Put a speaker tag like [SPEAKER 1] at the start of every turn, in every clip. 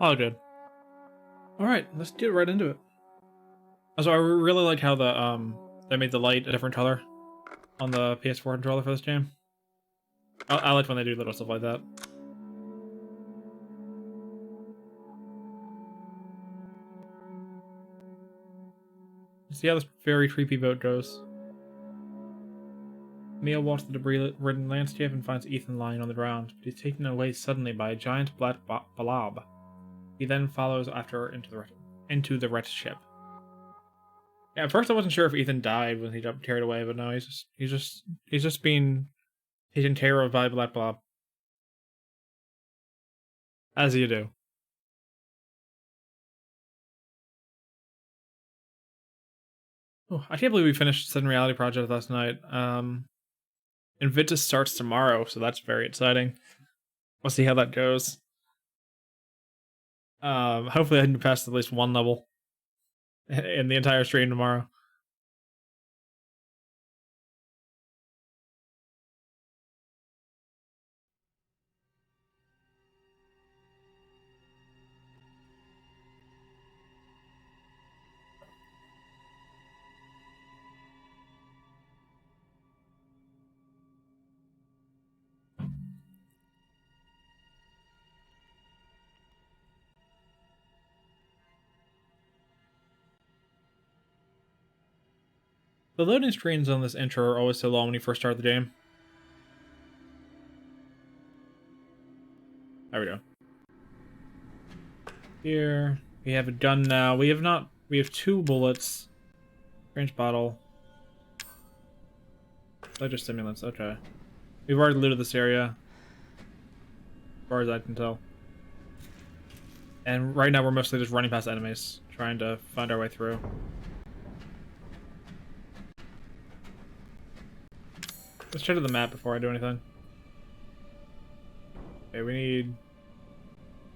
[SPEAKER 1] All good. All right, let's get right into it. Also, I really like how they made the light a different color on the PS4 controller for this game. I like when they do little stuff like that. See how this very creepy boat goes. Mia walks the debris-ridden landscape and finds Ethan lying on the ground, but he's taken away suddenly by a giant black blob. He then follows after her into the wrecked ship. Yeah, at first I wasn't sure if Ethan died when he got carried away, but no, he's just being taken care of by Black Blob. As you do. Oh, I can't believe we finished Sudden Reality Project last night. Invictus starts tomorrow, so that's very exciting. We'll see how that goes. Hopefully I can pass at least one level in the entire stream tomorrow. The loading screens on this intro are always so long when you first start the game. There we go. Here, we have a gun now. We have 2 bullets. Range bottle. Ledger stimulants, okay. We've already looted this area. As far as I can tell. And right now we're mostly just running past enemies, trying to find our way through. Let's check out the map before I do anything. Okay, we need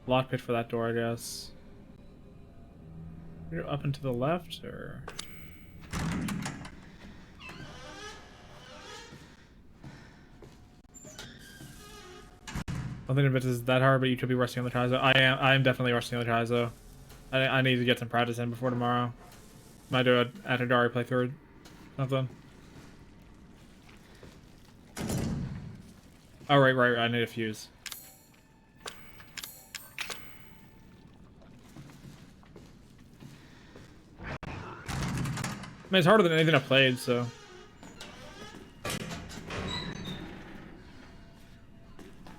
[SPEAKER 1] lockpick for that door, I guess. We're up and to the left, or... I don't think Invictus is that hard, but you could be resting on the Kaizo. I am definitely resting on the Kaizo. I need to get some practice in before tomorrow. Might do an Atadari playthrough or something. Oh, right, I need a fuse. I mean, it's harder than anything I've played, so...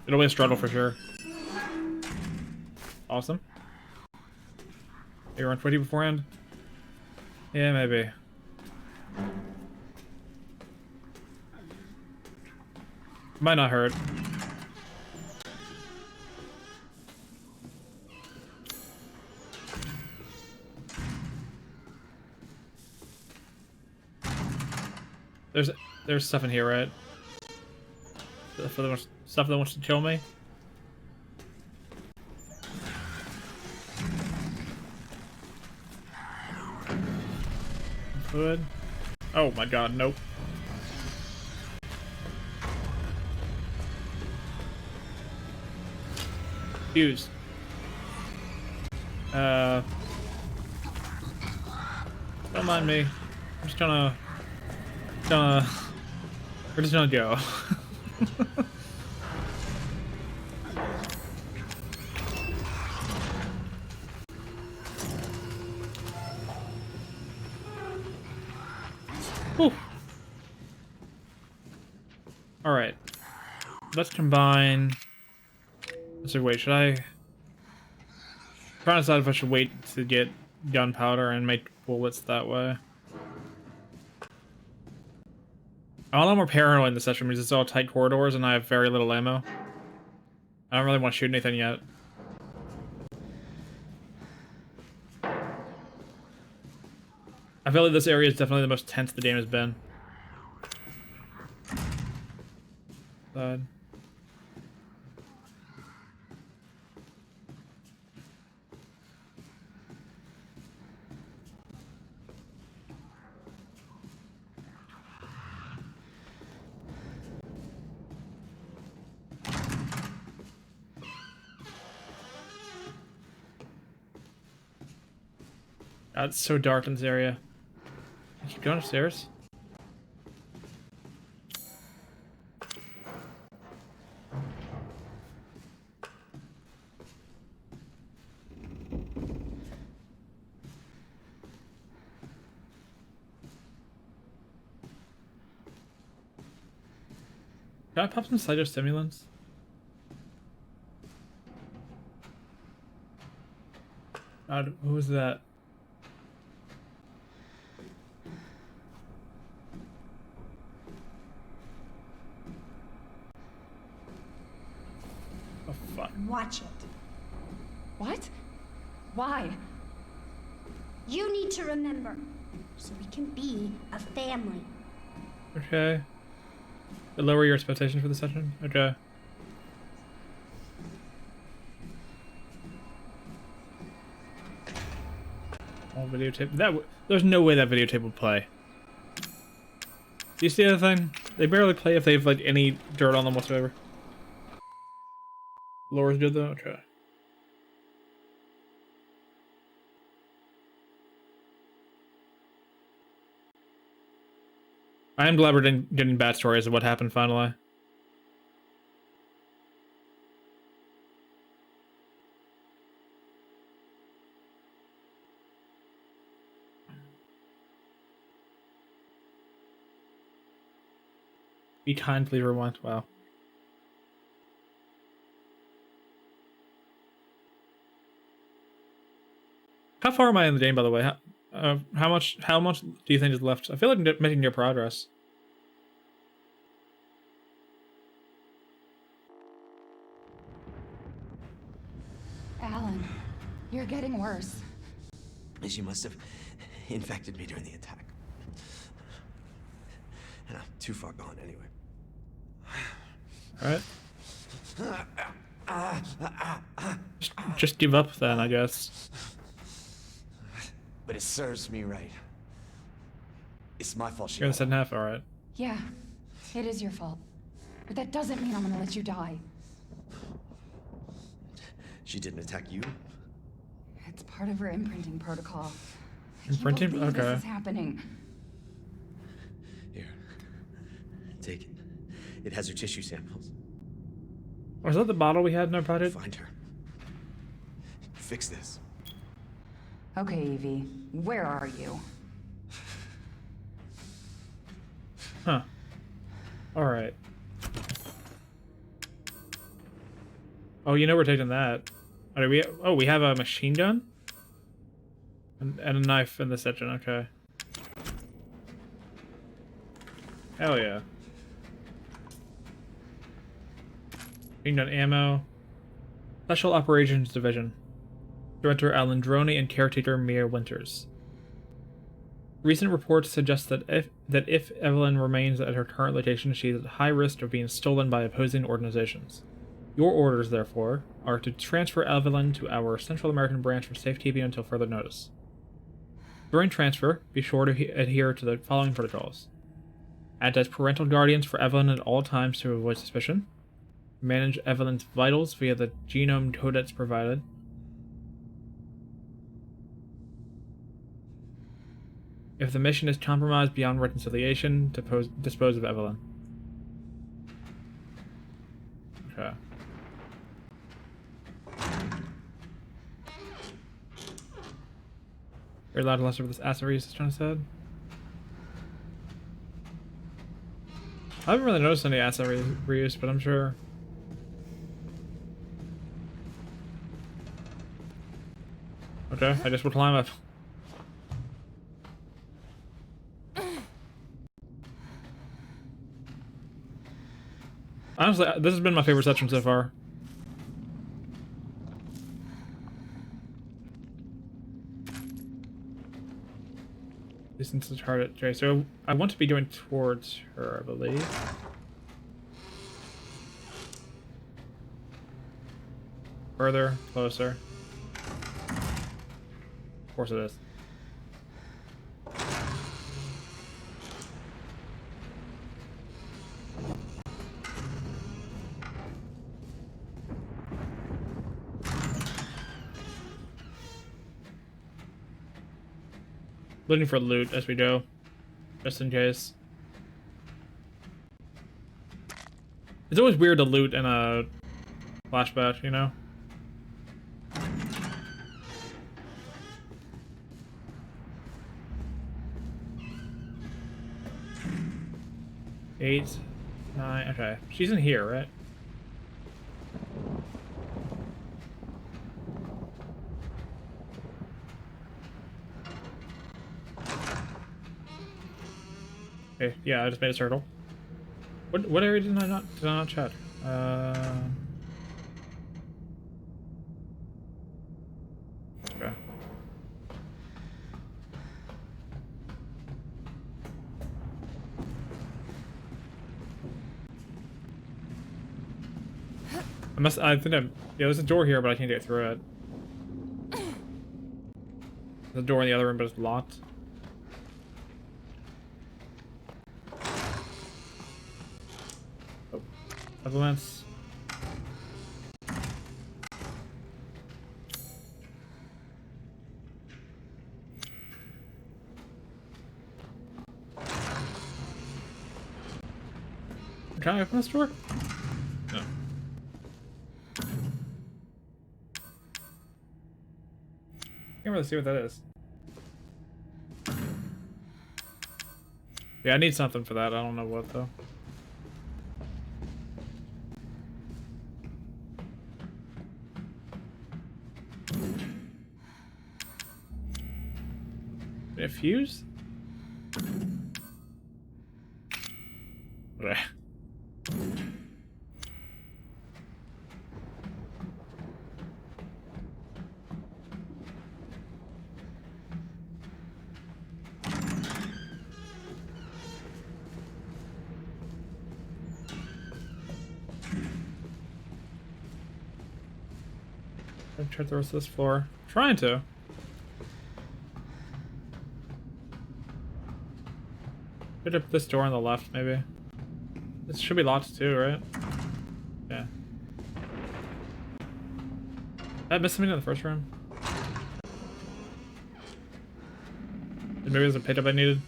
[SPEAKER 1] It'll be a struggle for sure. Awesome. You run 20 beforehand? Yeah, maybe. Might not hurt. There's stuff in here, right? Stuff that wants to kill me? Good. Oh my god, nope. Fuse. Don't mind me. I'm just gonna... We're just gonna go. Alright. Let's combine... So wait, should I... I'm trying to decide if I should wait to get gunpowder and make bullets that way. I'm a lot more paranoid in this session because it's all tight corridors and I have very little ammo. I don't really want to shoot anything yet. I feel like this area is definitely the most tense the game has been. God, it's so dark in this area. I keep going upstairs. Can I pop some cytostimulants? God, who was that? Oh, fuck.
[SPEAKER 2] Watch it.
[SPEAKER 3] What? Why?
[SPEAKER 2] You need to remember, so we can be a family.
[SPEAKER 1] Okay. Lower your expectations for the session? Okay. All videotape. There's no way that videotape would play. Do you see the other thing? They barely play if they have like any dirt on them whatsoever. Lower's good though? Okay. I am glad we're getting bad stories of what happened finally. Be kind, please rewind. Wow. How far am I in the game, by the way? How much do you think is left? I feel like I'm making good progress.
[SPEAKER 3] Alan, you're getting worse.
[SPEAKER 4] She must have infected me during the attack. And I'm too far gone anyway.
[SPEAKER 1] Alright. Just give up then, I guess.
[SPEAKER 4] But it serves me right. It's my fault she
[SPEAKER 1] You're in the second half, alright.
[SPEAKER 3] Yeah, it is your fault. But that doesn't mean I'm gonna let you die.
[SPEAKER 4] She didn't attack you?
[SPEAKER 3] It's part of her imprinting protocol.
[SPEAKER 1] Imprinting?
[SPEAKER 3] I can't believe
[SPEAKER 1] Okay.
[SPEAKER 3] this is happening.
[SPEAKER 4] Here. Take it. It has her tissue samples.
[SPEAKER 1] Was that the bottle we had in our pocket?
[SPEAKER 4] Find her. Fix this.
[SPEAKER 3] Okay, Evie, where are you?
[SPEAKER 1] Huh. Alright. Oh, you know we're taking that. We have a machine gun? And a knife in the section, okay. Hell yeah. Machine gun ammo. Special Operations Division. Director Alan Droney and caretaker Mia Winters. Recent reports suggest that if Evelyn remains at her current location, she is at high risk of being stolen by opposing organizations. Your orders, therefore, are to transfer Evelyn to our Central American branch for safekeeping until further notice. During transfer, be sure to adhere to the following protocols. Act as parental guardians for Evelyn at all times to avoid suspicion. Manage Evelyn's vitals via the genome codex provided. If the mission is compromised beyond reconciliation, dispose of Evelyn. Okay. You're allowed less of this acid reuse, John said. I haven't really noticed any acid reuse, but I'm sure. Okay, I guess we'll climb up. Honestly, this has been my favorite section so far. Distance to target J. So I want to be going towards her, I believe. Further, closer. Of course it is. Looking for loot as we go, just in case. It's always weird to loot in a flashback, you know? Eight, 9, okay. She's in here, right? Okay, yeah, I just made a circle. What area did I not check? Okay. Yeah, there's a door here, but I can't get through it. There's a door in the other room, but it's locked. Oh, evidence. Can I open this door? No. Can't really see what that is. Yeah, I need something for that. I don't know what though. A fuse? Okay. I've tried the rest of this floor. Trying to. Pick up this door on the left, maybe. This should be locked too, right? Yeah. Did I miss something in the first room? Maybe there's a pickup I needed.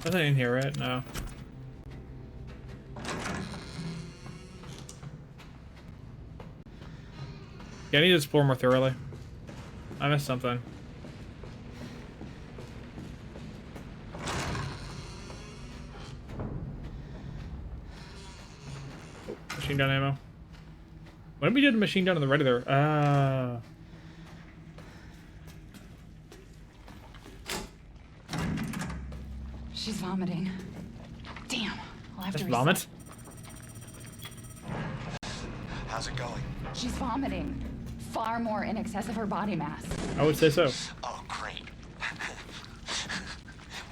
[SPEAKER 1] Nothing in here, right? No. Yeah, I need to explore more thoroughly. I missed something. Machine gun ammo. When did we do the machine gun on the ready there?
[SPEAKER 3] She's vomiting. Damn. I'll have
[SPEAKER 1] Just
[SPEAKER 3] to
[SPEAKER 1] vomit?
[SPEAKER 4] How's it going?
[SPEAKER 3] She's vomiting. Far more in excess of her body mass.
[SPEAKER 1] I would say so.
[SPEAKER 4] Oh, great.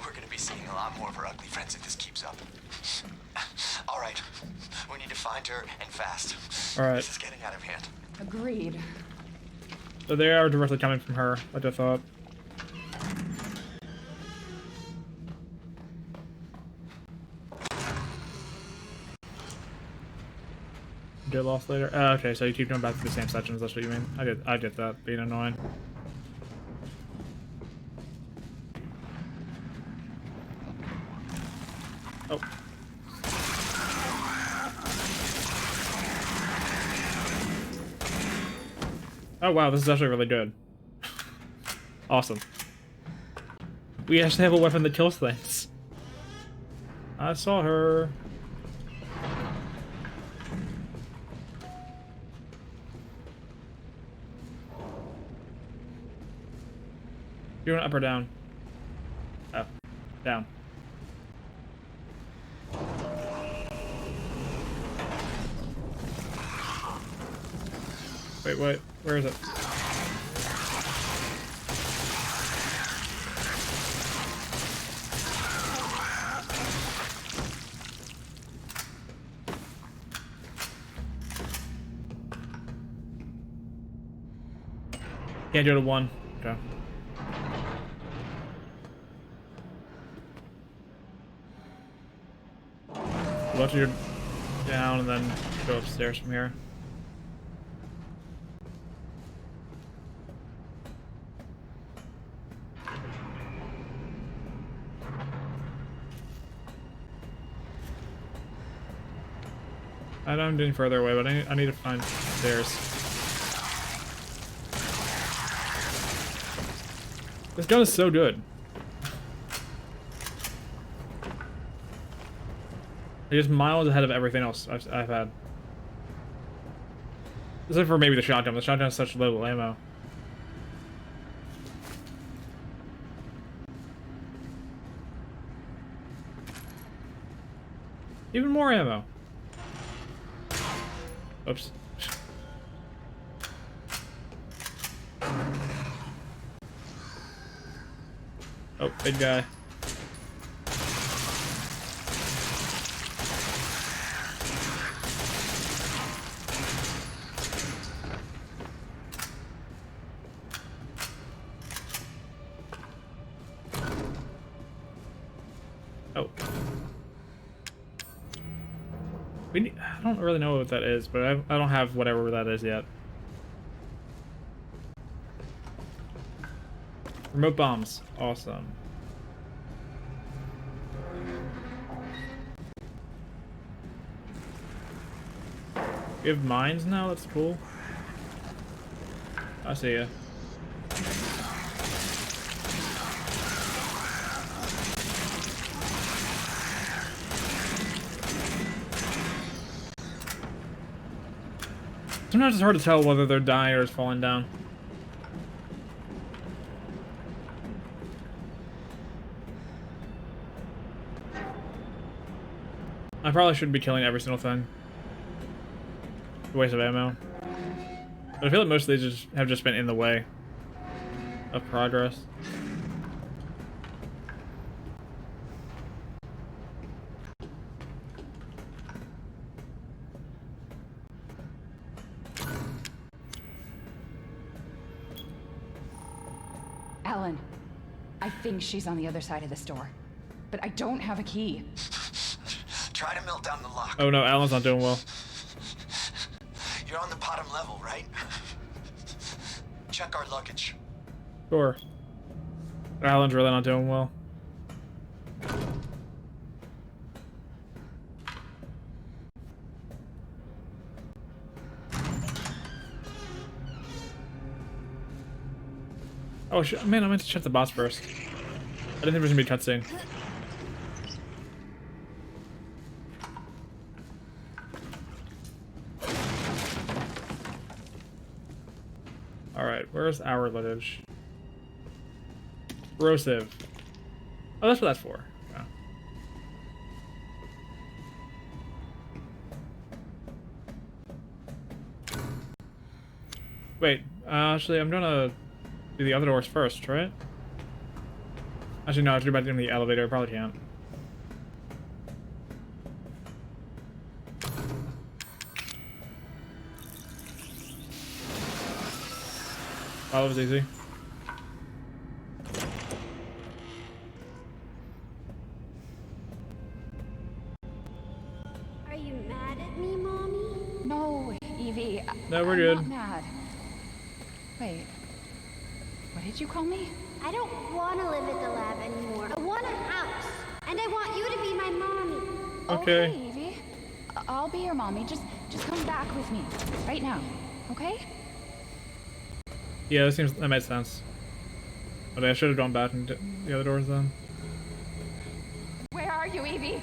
[SPEAKER 4] We're gonna be seeing a lot more of her ugly friends if this keeps up. All right, we need to find her and fast.
[SPEAKER 1] All right.
[SPEAKER 4] This is getting out of hand.
[SPEAKER 3] Agreed.
[SPEAKER 1] So they are directly coming from her, like I thought. Get lost later. Okay, so you keep going back to the same sections. That's what you mean. I get that being annoying. Oh. Oh wow, this is actually really good. Awesome. We actually have a weapon that kills things. I saw her. You want up or down? Up. Down. Wait, wait. Where is it? Can't do it at one. Okay. Let you down and then go upstairs from here. I know I'm getting further away, but I need to find stairs. This gun is so good. It's just miles ahead of everything else I've had. Except for maybe the shotgun. The shotgun has such little ammo. Even more ammo. Oops. Oh, big guy. Oh. I don't really know what that is, but I don't have whatever that is yet. Remote bombs. Awesome. We have mines now? That's cool. I see ya. Sometimes it's hard to tell whether they're dying or just falling down. I probably shouldn't be killing every single thing. A waste of ammo. But I feel like most of these have just been in the way of progress.
[SPEAKER 3] Alan, I think she's on the other side of this door, but I don't have a key.
[SPEAKER 4] Try to melt down the lock.
[SPEAKER 1] Oh no, Alan's not doing well.
[SPEAKER 4] You're on the bottom level, right? Check our luggage.
[SPEAKER 1] Sure. Alan's really not doing well. Oh shit, man, I meant to check the boss first. I didn't think there was gonna be a cutscene. Alright, where's our luggage? Corrosive. Oh, that's what that's for. Yeah. Wait, actually, I'm gonna do the other doors first, right? Actually, no, I have to do about doing the elevator. I probably can't. Oh, that was easy.
[SPEAKER 2] Are you mad at me, Mommy?
[SPEAKER 3] No, Evie.
[SPEAKER 1] No, we're
[SPEAKER 3] I'm
[SPEAKER 1] good.
[SPEAKER 3] not mad. Wait. What did you call me?
[SPEAKER 2] I don't want to live at the lab anymore. I want a house. And I want you to be my mommy.
[SPEAKER 1] Okay.
[SPEAKER 3] Evie. I'll be your mommy. Just come back with me. Right now. Okay?
[SPEAKER 1] Yeah, that made sense. But I should have gone back into the other doors then.
[SPEAKER 3] Where are you, Evie?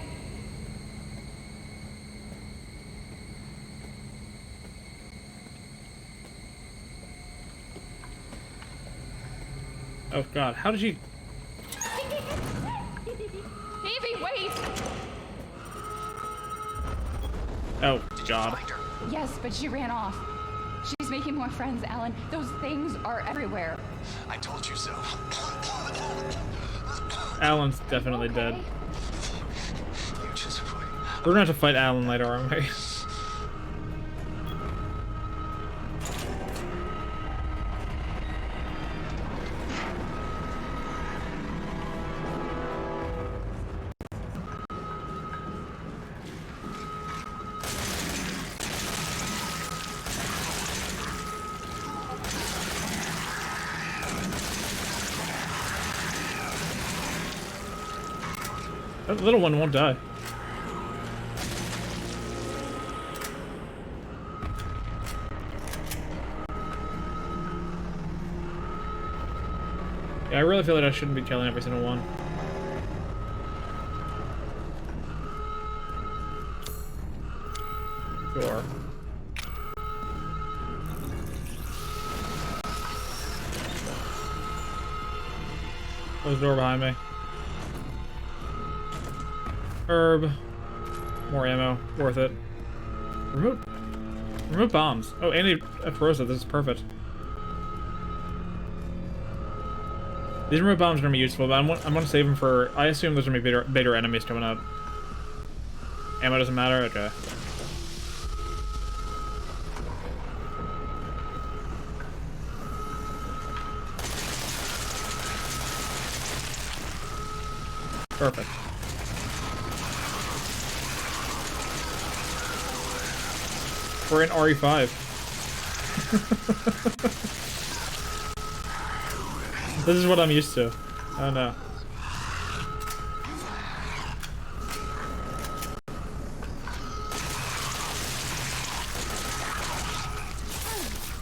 [SPEAKER 1] Oh god, how did you...
[SPEAKER 3] Evie, wait!
[SPEAKER 1] Oh god.
[SPEAKER 4] Find her.
[SPEAKER 3] Yes, but she ran off. She's making more friends, Alan. Those things are everywhere.
[SPEAKER 4] I told you so.
[SPEAKER 1] Alan's definitely dead.
[SPEAKER 4] You just wait.
[SPEAKER 1] We're gonna have to fight Alan later, aren't we? That little one won't die. Yeah, I really feel like I shouldn't be killing every single one. Sure. Close the door behind me. Herb. More ammo. Worth it. Remove bombs. Oh, anti-corrosive. This is perfect. These remote bombs are gonna be useful, but I'm gonna save them for. I assume there's gonna be bigger enemies coming up. Ammo doesn't matter. Okay. Perfect. We're in RE5. This is what I'm used to. Oh no.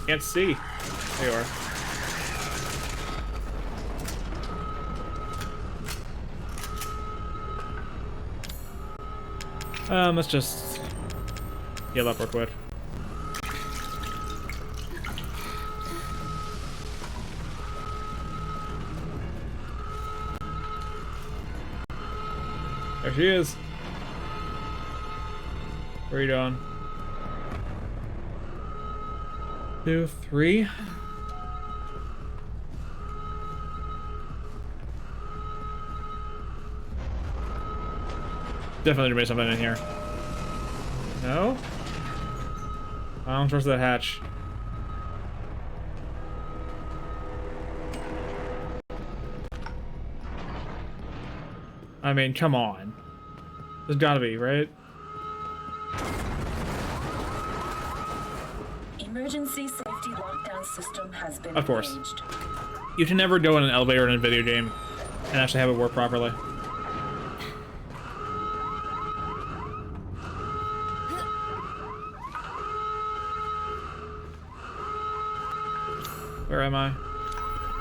[SPEAKER 1] Can't see. There you are. Let's just heal up real quick. There she is. Where are you going? 2, 3. Definitely made something in here. No? I don't trust that hatch. I mean, come on. There's gotta be, right?
[SPEAKER 5] Emergency safety lockdown system has been
[SPEAKER 1] Of course.
[SPEAKER 5] engaged.
[SPEAKER 1] You should never go in an elevator in a video game and actually have it work properly. Where am I?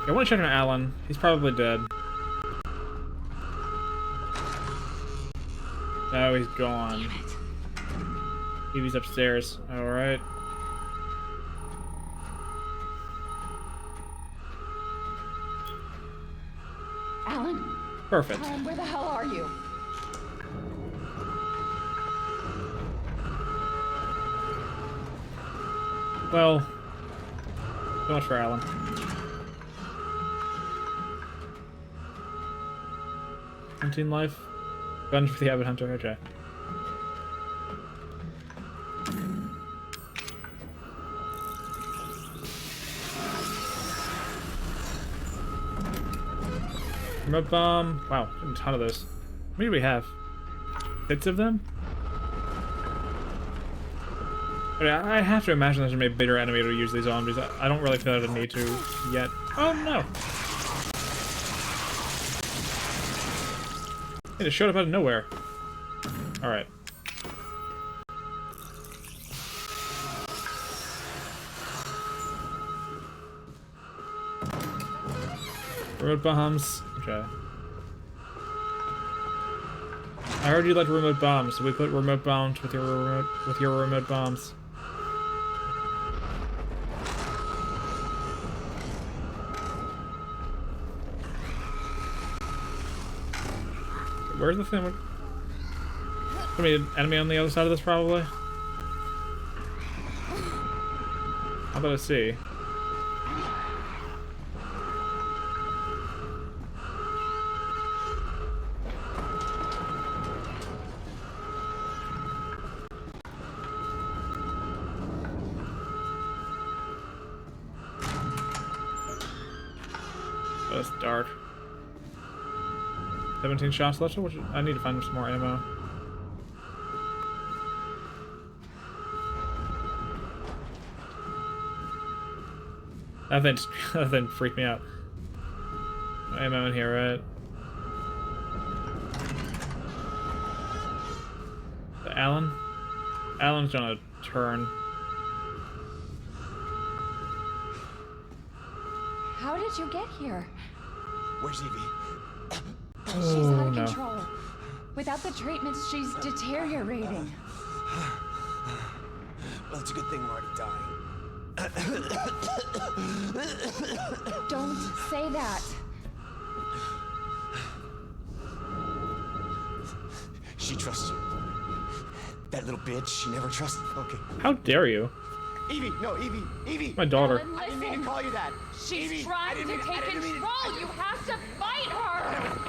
[SPEAKER 1] I want to check on Alan. He's probably dead. No, he's gone. Evie's upstairs. Alright.
[SPEAKER 3] Alan?
[SPEAKER 1] Perfect.
[SPEAKER 3] Alan, where the hell are you?
[SPEAKER 1] Well, so much for Alan. Hunting life? Guns for the Abbot Hunter, okay. Remote bomb. Wow, a ton of those. How many do we have? 6 of them? Okay, I have to imagine there's gonna be a bigger enemy to use these on because I don't really feel like I need to yet. Oh no! It just showed up out of nowhere. Alright. Remote bombs. Okay. I heard you like remote bombs, so we put remote bombs with your remote bombs. Where's the thing? I mean, enemy on the other side of this, probably. How about I see? Oh, it's dark. 17 shots left. I need to find some more ammo. That thing freaked me out. No ammo in here, right? Alan? Alan's gonna turn.
[SPEAKER 3] How did you get here?
[SPEAKER 4] Where's Evie?
[SPEAKER 3] She's out of
[SPEAKER 1] no.
[SPEAKER 3] control. Without the treatments, she's deteriorating.
[SPEAKER 4] Well, it's a good thing we're already dying.
[SPEAKER 3] Don't say that.
[SPEAKER 4] She trusts you. That little bitch, she never trusted. Okay.
[SPEAKER 1] How dare you?
[SPEAKER 4] Evie, no, Evie, Evie.
[SPEAKER 1] My daughter.
[SPEAKER 3] Ellen,
[SPEAKER 4] I didn't mean to
[SPEAKER 3] listen.
[SPEAKER 4] call you that.
[SPEAKER 3] She's
[SPEAKER 4] Evie, I
[SPEAKER 3] trying to
[SPEAKER 4] didn't mean-
[SPEAKER 3] take
[SPEAKER 4] I didn't mean-
[SPEAKER 3] control. You have to fight her.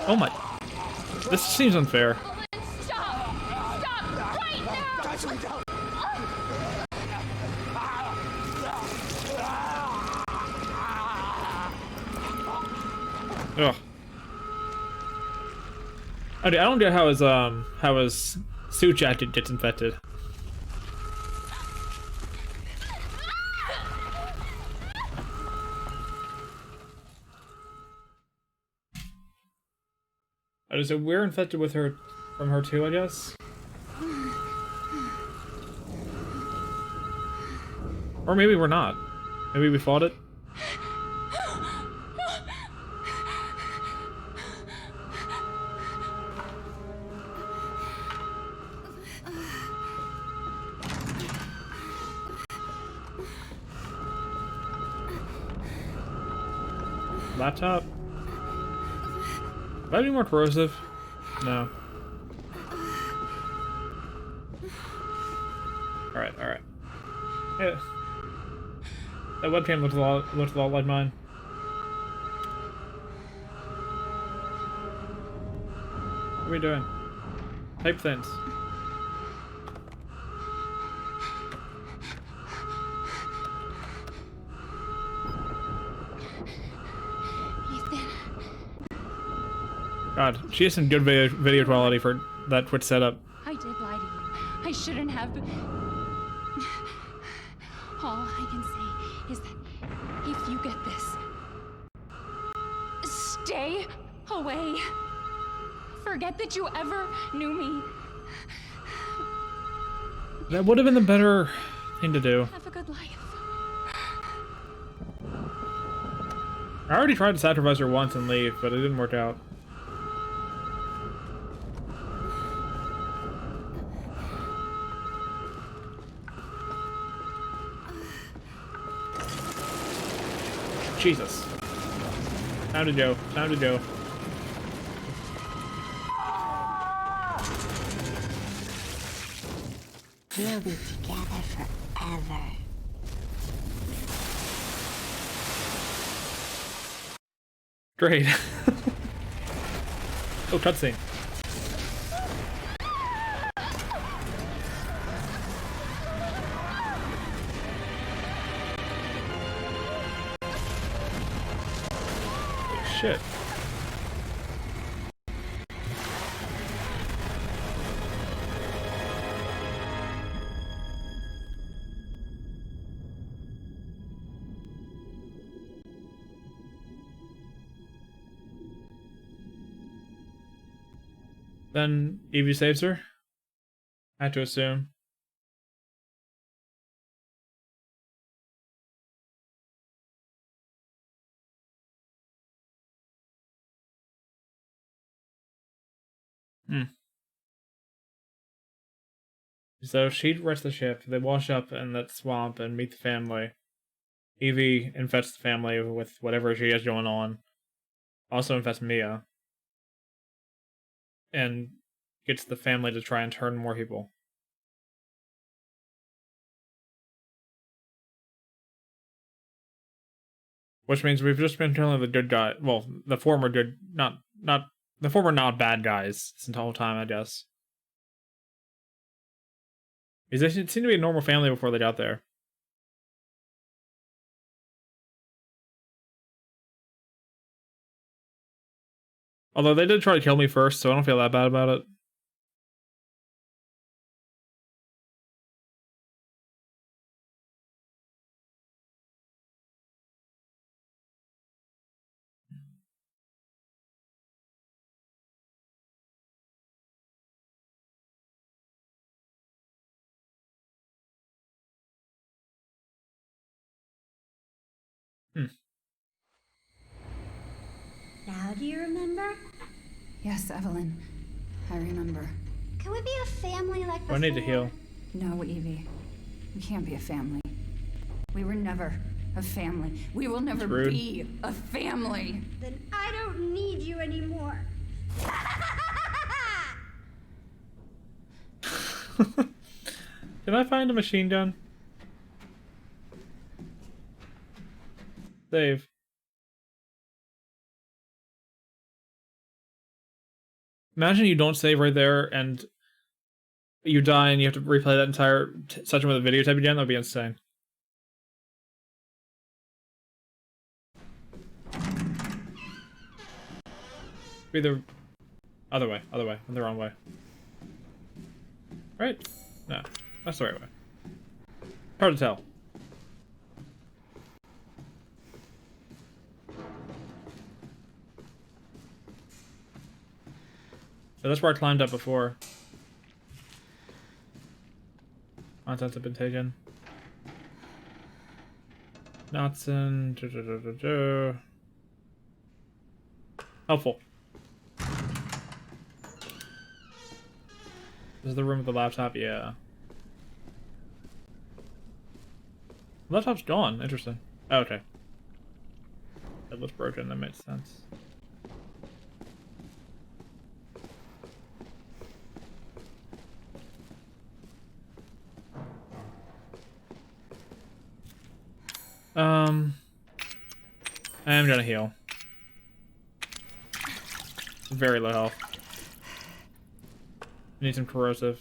[SPEAKER 1] Oh my. This seems unfair.
[SPEAKER 3] Ellen, stop. Stop right now.
[SPEAKER 4] Touch me, don't.
[SPEAKER 1] Ugh. I don't get how his suit jacket gets infected. So we're infected with her from her too, I guess. Or maybe we're not. Maybe we fought it. Laptop. Would that be more corrosive? No. Alright, alright. Yeah. That webcam looked a lot like mine. What are we doing? Type things.
[SPEAKER 3] Ethan.
[SPEAKER 1] God, she has some good video quality for that Twitch setup.
[SPEAKER 3] I did lie to you. I shouldn't have. All I can say is that if you get this, stay away. Forget that you ever knew me.
[SPEAKER 1] That would have been the better thing to do.
[SPEAKER 3] Have a good life.
[SPEAKER 1] I already tried to sacrifice her once and leave, but it didn't work out. Jesus. Time to go. Time to go.
[SPEAKER 6] We'll be together forever.
[SPEAKER 1] Great. Oh, cutscene. Shit. Then Evie saves her? I had to assume. So she wrecks the ship, they wash up in that swamp and meet the family. Evie infects the family with whatever she has going on. Also infects Mia. And gets the family to try and turn more people. Which means we've just been killing the good guy. Well, the former good, not the former not bad guys this whole time, I guess. Because they seemed to be a normal family before they got there. Although they did try to kill me first, so I don't feel that bad about it. Hmm.
[SPEAKER 2] Now do you remember?
[SPEAKER 3] Yes, Evelyn. I remember.
[SPEAKER 2] Can we be a family like before?
[SPEAKER 1] I need to heal.
[SPEAKER 3] No, Evie. We can't be a family. We were never a family. We will never
[SPEAKER 1] rude.
[SPEAKER 3] be a family.
[SPEAKER 2] Then I don't need you anymore.
[SPEAKER 1] Did I find a machine gun? Save. Imagine you don't save right there and you die and you have to replay that entire session with a videotape again. That would be insane. Be the other way, the wrong way. Right? No, that's the right way. Hard to tell. So that's where I climbed up before. Contents have been taken. Knotson. Helpful. This is the room with the laptop, yeah. The laptop's gone. Interesting. Oh, okay. It was broken, that makes sense. I am gonna heal. Very low health. Need some corrosive.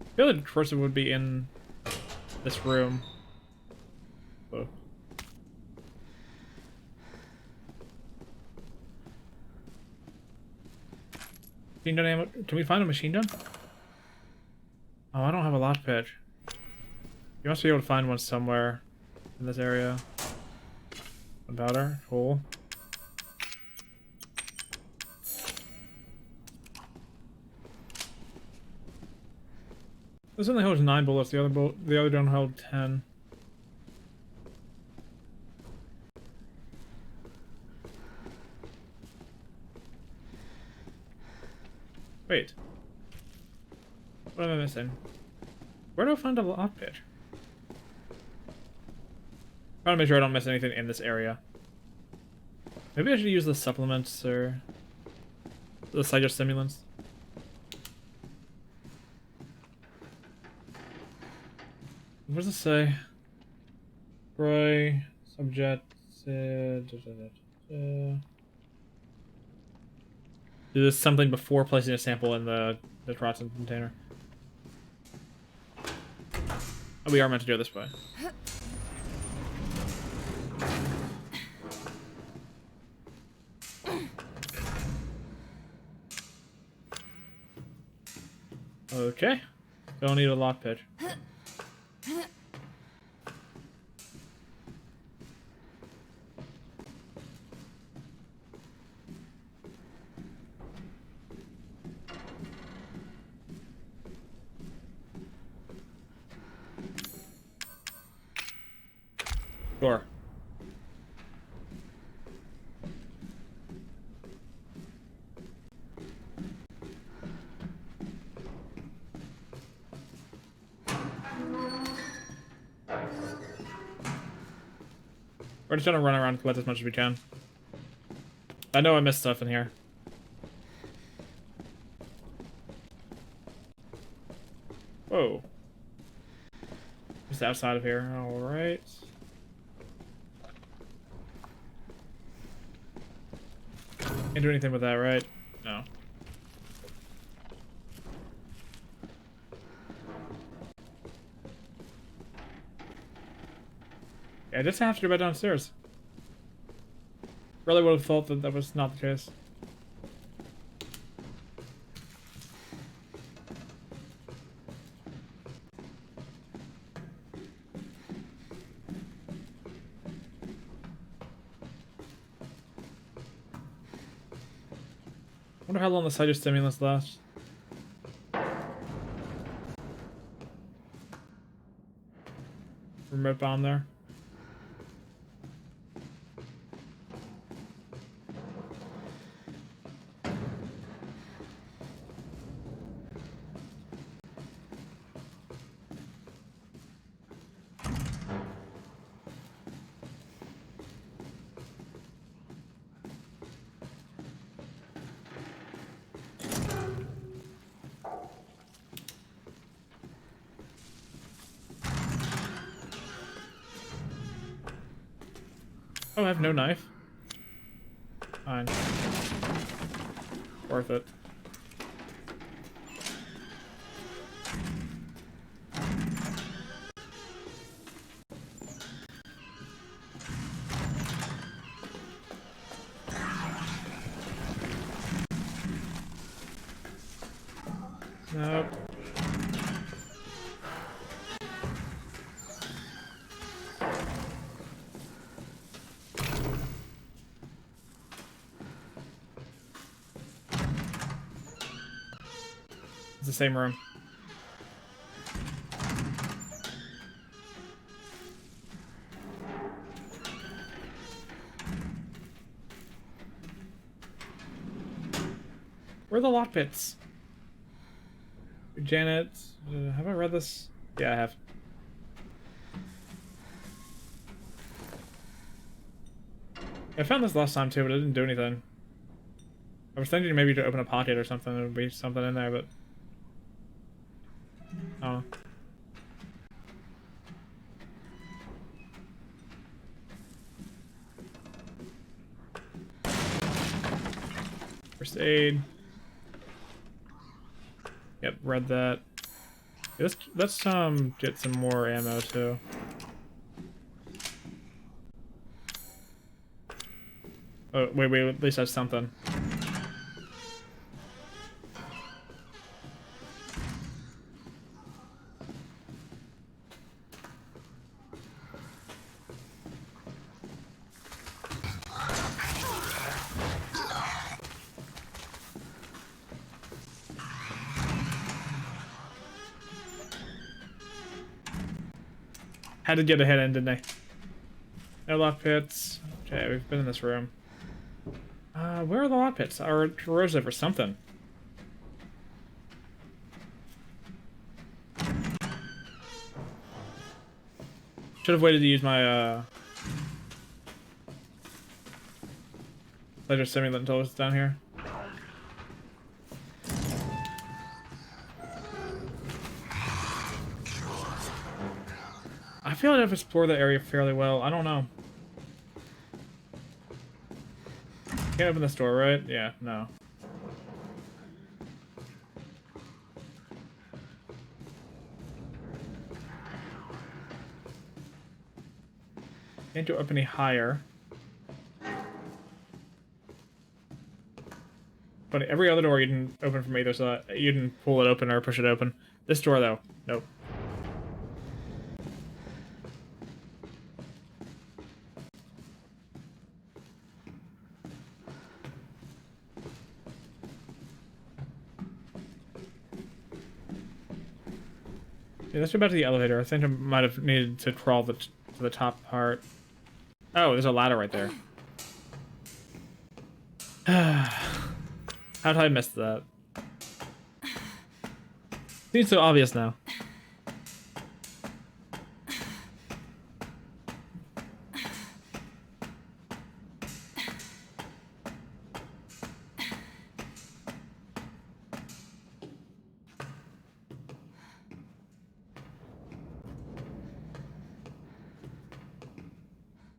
[SPEAKER 1] I feel like corrosive would be in this room. Whoa. Machine gun ammo. Can we find a machine gun? Oh, I don't have a lockpick. You must be able to find one somewhere in this area. Gunpowder. Cool. This only holds 9 bullets. The other gun held 10. Wait. What am I missing? Where do I find a lockpick? Trying to make sure I don't miss anything in this area. Maybe I should use the supplements or the psychostimulants. What does it say? Roy, subject, do this something before placing a sample in the Trotson container. Oh, we are meant to go this way. Okay. Don't need a lockpick. Sure. We're just gonna run around and collect as much as we can. I know I missed stuff in here. Whoa. Just outside of here. Alright. Can't do anything with that, right? No. Yeah, I just have to go back downstairs. Really would have thought that that was not the case. Wonder how long the Cyto stimulus lasts. Remote bomb there. Oh, I have no knife. Fine. Worth it. Nope. It's the same room. Where are the lock pits? Janet, have I read this? Yeah, I have. I found this last time too, but it didn't do anything. I was thinking maybe to open a pocket or something, there would be something in there, but... Oh. First aid. Yep, read that. Yeah, let's get some more ammo too. Oh wait, at least that's something. Had to get a hit in, didn't I? No lock pits. Okay, we've been in this room. Where are the lock pits? Or corrosive or something. Should have waited to use my laser simulant until it's down here. I feel like I've explored the area fairly well. I don't know. Can't open this door, right? Yeah, no. Can't go up any higher. But every other door you can open from either side. You can pull it open or push it open. This door, though, nope. Yeah, let's go back to the elevator. I think I might have needed to crawl to the top part. Oh, there's a ladder right there. How did I miss that? Seems so obvious now.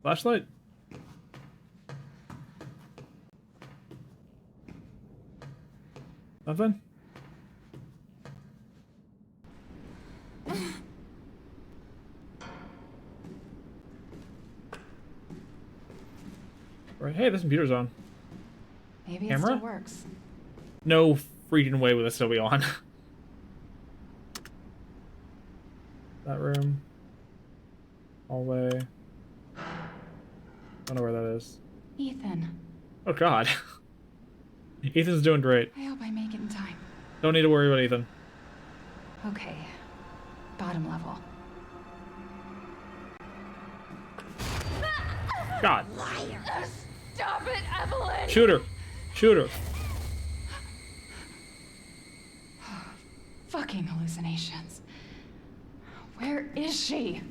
[SPEAKER 1] Flashlight? Nothing? Right, hey, this computer's on.
[SPEAKER 3] Maybe it
[SPEAKER 1] Camera?
[SPEAKER 3] still works.
[SPEAKER 1] No freaking way would it still be on. That room. Hallway. I don't know where that is.
[SPEAKER 3] Ethan.
[SPEAKER 1] Oh god. Ethan's doing great.
[SPEAKER 3] I hope I make it in time.
[SPEAKER 1] Don't need to worry about Ethan.
[SPEAKER 3] Okay. Bottom level.
[SPEAKER 1] God.
[SPEAKER 3] Stop it, Evelyn!
[SPEAKER 1] Shoot her. Shoot her.
[SPEAKER 3] Fucking hallucinations. Where is she?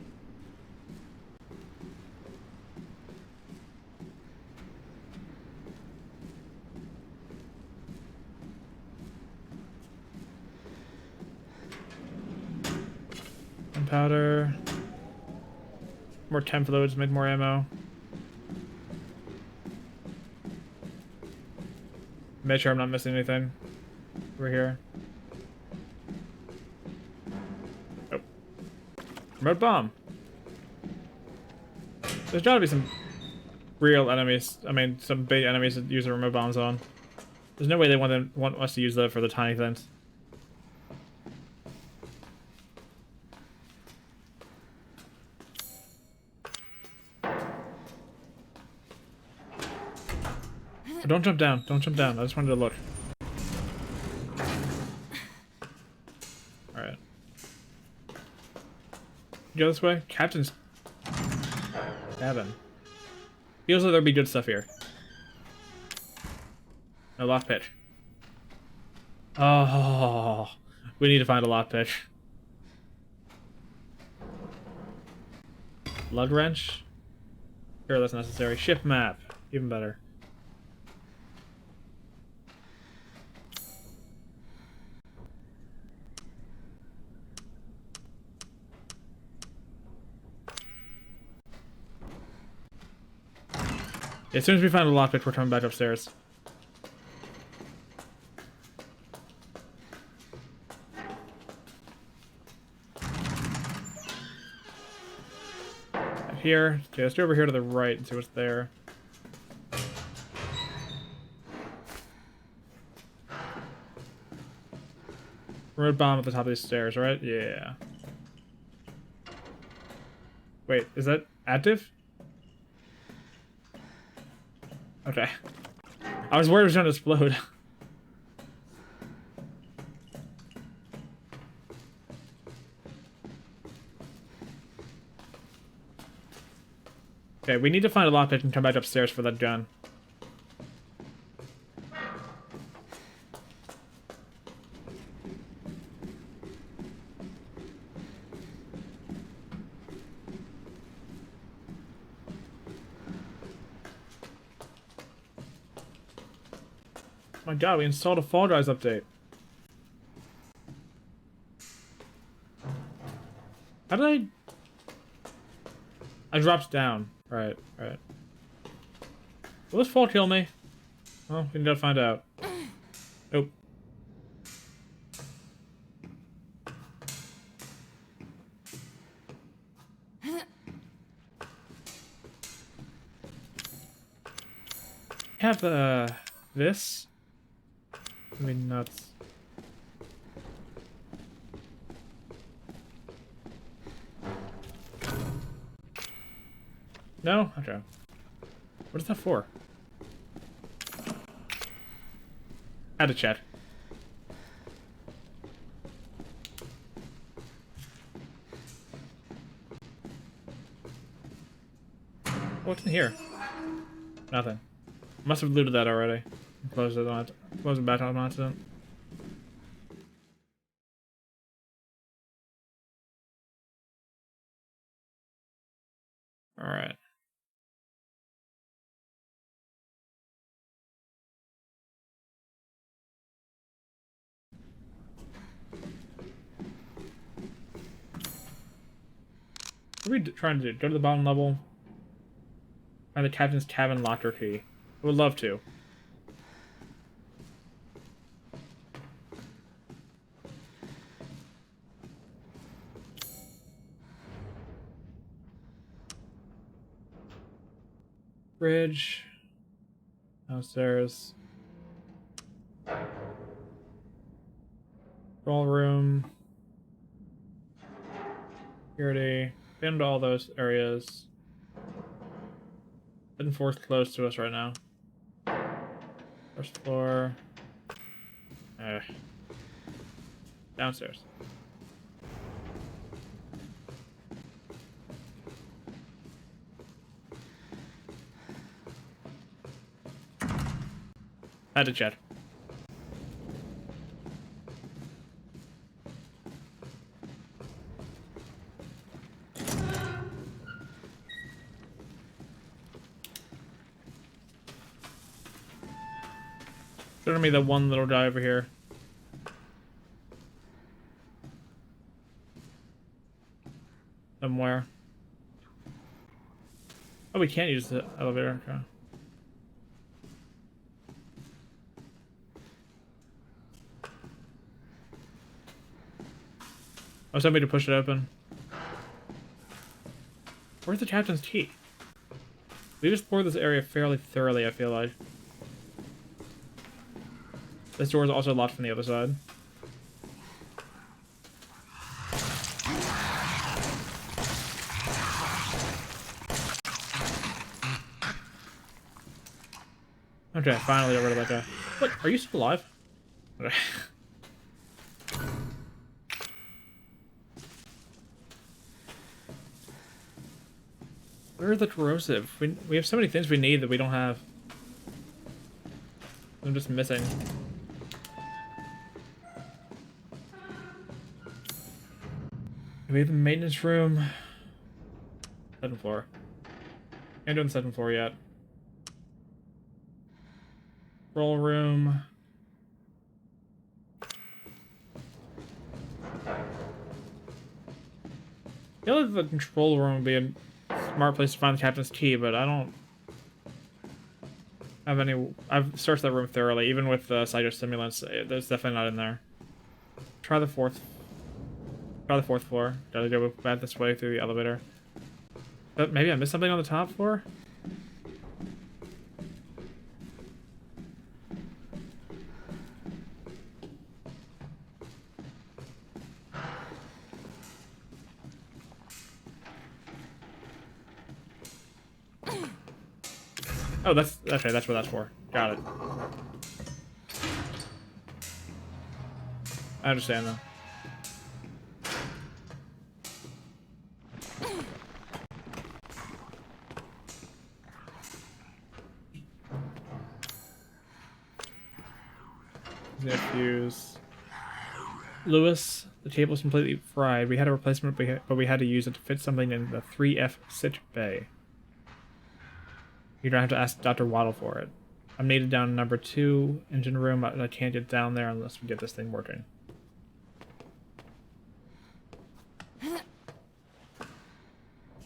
[SPEAKER 1] Gunpowder. More temp fluids, make more ammo. Make sure I'm not missing anything. Over here. Oh. Remote bomb. There's gotta be some real enemies. I mean, some big enemies that use the remote bombs on. There's no way they want us to use that for the tiny things. Oh, don't jump down. Don't jump down. I just wanted to look. Alright. Go this way? Captain's cabin. Feels like there'd be good stuff here. No lockpick. Oh, we need to find a lockpick. Lug wrench? Sure, that's necessary. Ship map. Even better. As soon as we find a lockpick, we're coming back upstairs. Here. Okay, let's go over here to the right and see what's there. Road bomb at the top of these stairs, right? Yeah. Wait, is that active? Okay. I was worried it was going to explode. Okay, we need to find a lockpick and come back upstairs for that gun. My god, we installed a Fall Guys update. How did I dropped down. Right, right. Will this fall kill me? Well, we gotta find out. Nope. Have this. I mean, nuts. No? Okay. What is that for? Had to check. What's in here? Nothing. Must have looted that already. Closed it on. Closed it back on accident. All right. What are we trying to do? Go to the bottom level? Find the captain's cabin locker key. I would love to. Bridge. Downstairs. Control room. Security. Been to all those areas. Been forced close to us right now. First floor. Downstairs. Had to chat. Show me the one little guy over here. Somewhere. Oh, we can't use the elevator. Okay. I was hoping to push it open. Where's the captain's key? We just explored this area fairly thoroughly, I feel like. This door is also locked from the other side. Okay, finally got rid of that guy. What? Are you still alive? Okay. Where are the corrosive? We have so many things we need that we don't have. I'm just missing. We have a maintenance room. 7th floor. Can't do the 7th floor yet. Control room. I feel like the control room would be a smart place to find the captain's key, but I don't have any. I've searched that room thoroughly, even with the psychostimulants. There's definitely not in there. Try the 4th floor. Gotta go back this way through the elevator. But maybe I missed something on the top floor? Oh, that's okay. That's what that's for. Got it. I understand though. Fuse. Lewis, the table's completely fried. We had a replacement, but we had to use it to fit something in the 3F sit bay. You're gonna have to ask Dr. Waddle for it. I'm needed down in number 2 engine room, and I can't get down there unless we get this thing working.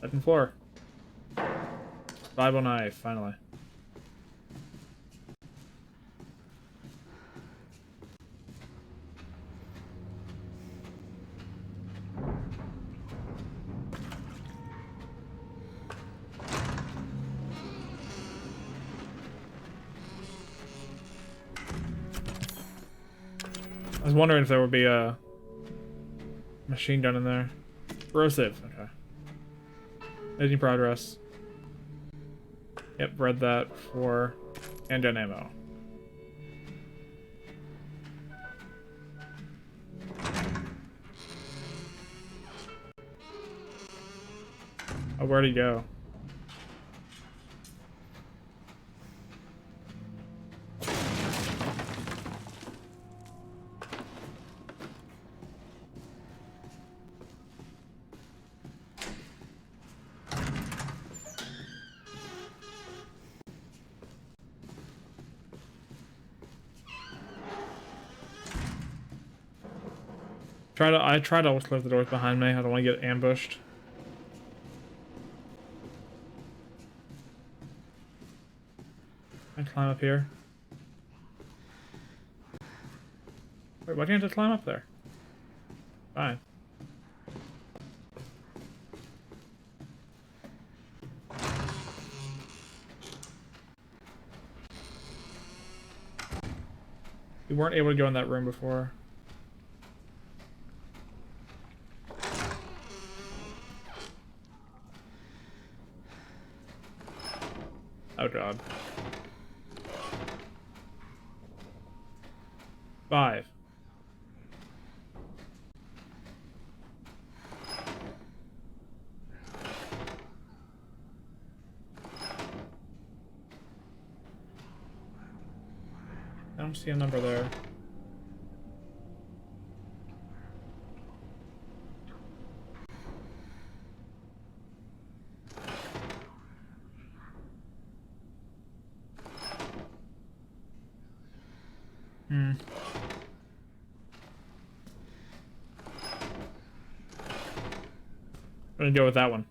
[SPEAKER 1] Second floor. Bible knife, finally. I was wondering if there would be a machine gun in there. Corrosive, okay. Making progress. Yep, read that for handgun ammo. Oh, where'd he go? I try to always close the doors behind me. I don't want to get ambushed. I climb up here. Wait, why can't I climb up there? Fine. We weren't able to go in that room before. Oh god. 5. I don't see a number there. I'm gonna go with that one.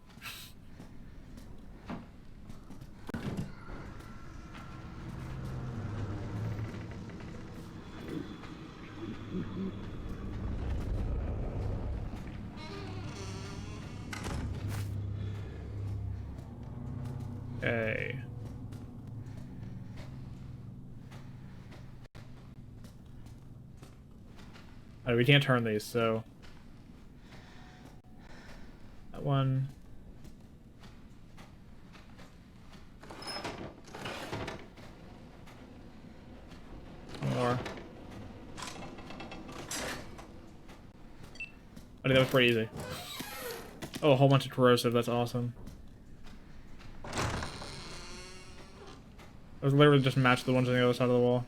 [SPEAKER 1] Okay. Alright, we can't turn these, so that one. One more. I think that was pretty easy. Oh, a whole bunch of corrosive, that's awesome. It was literally just matched the ones on the other side of the wall.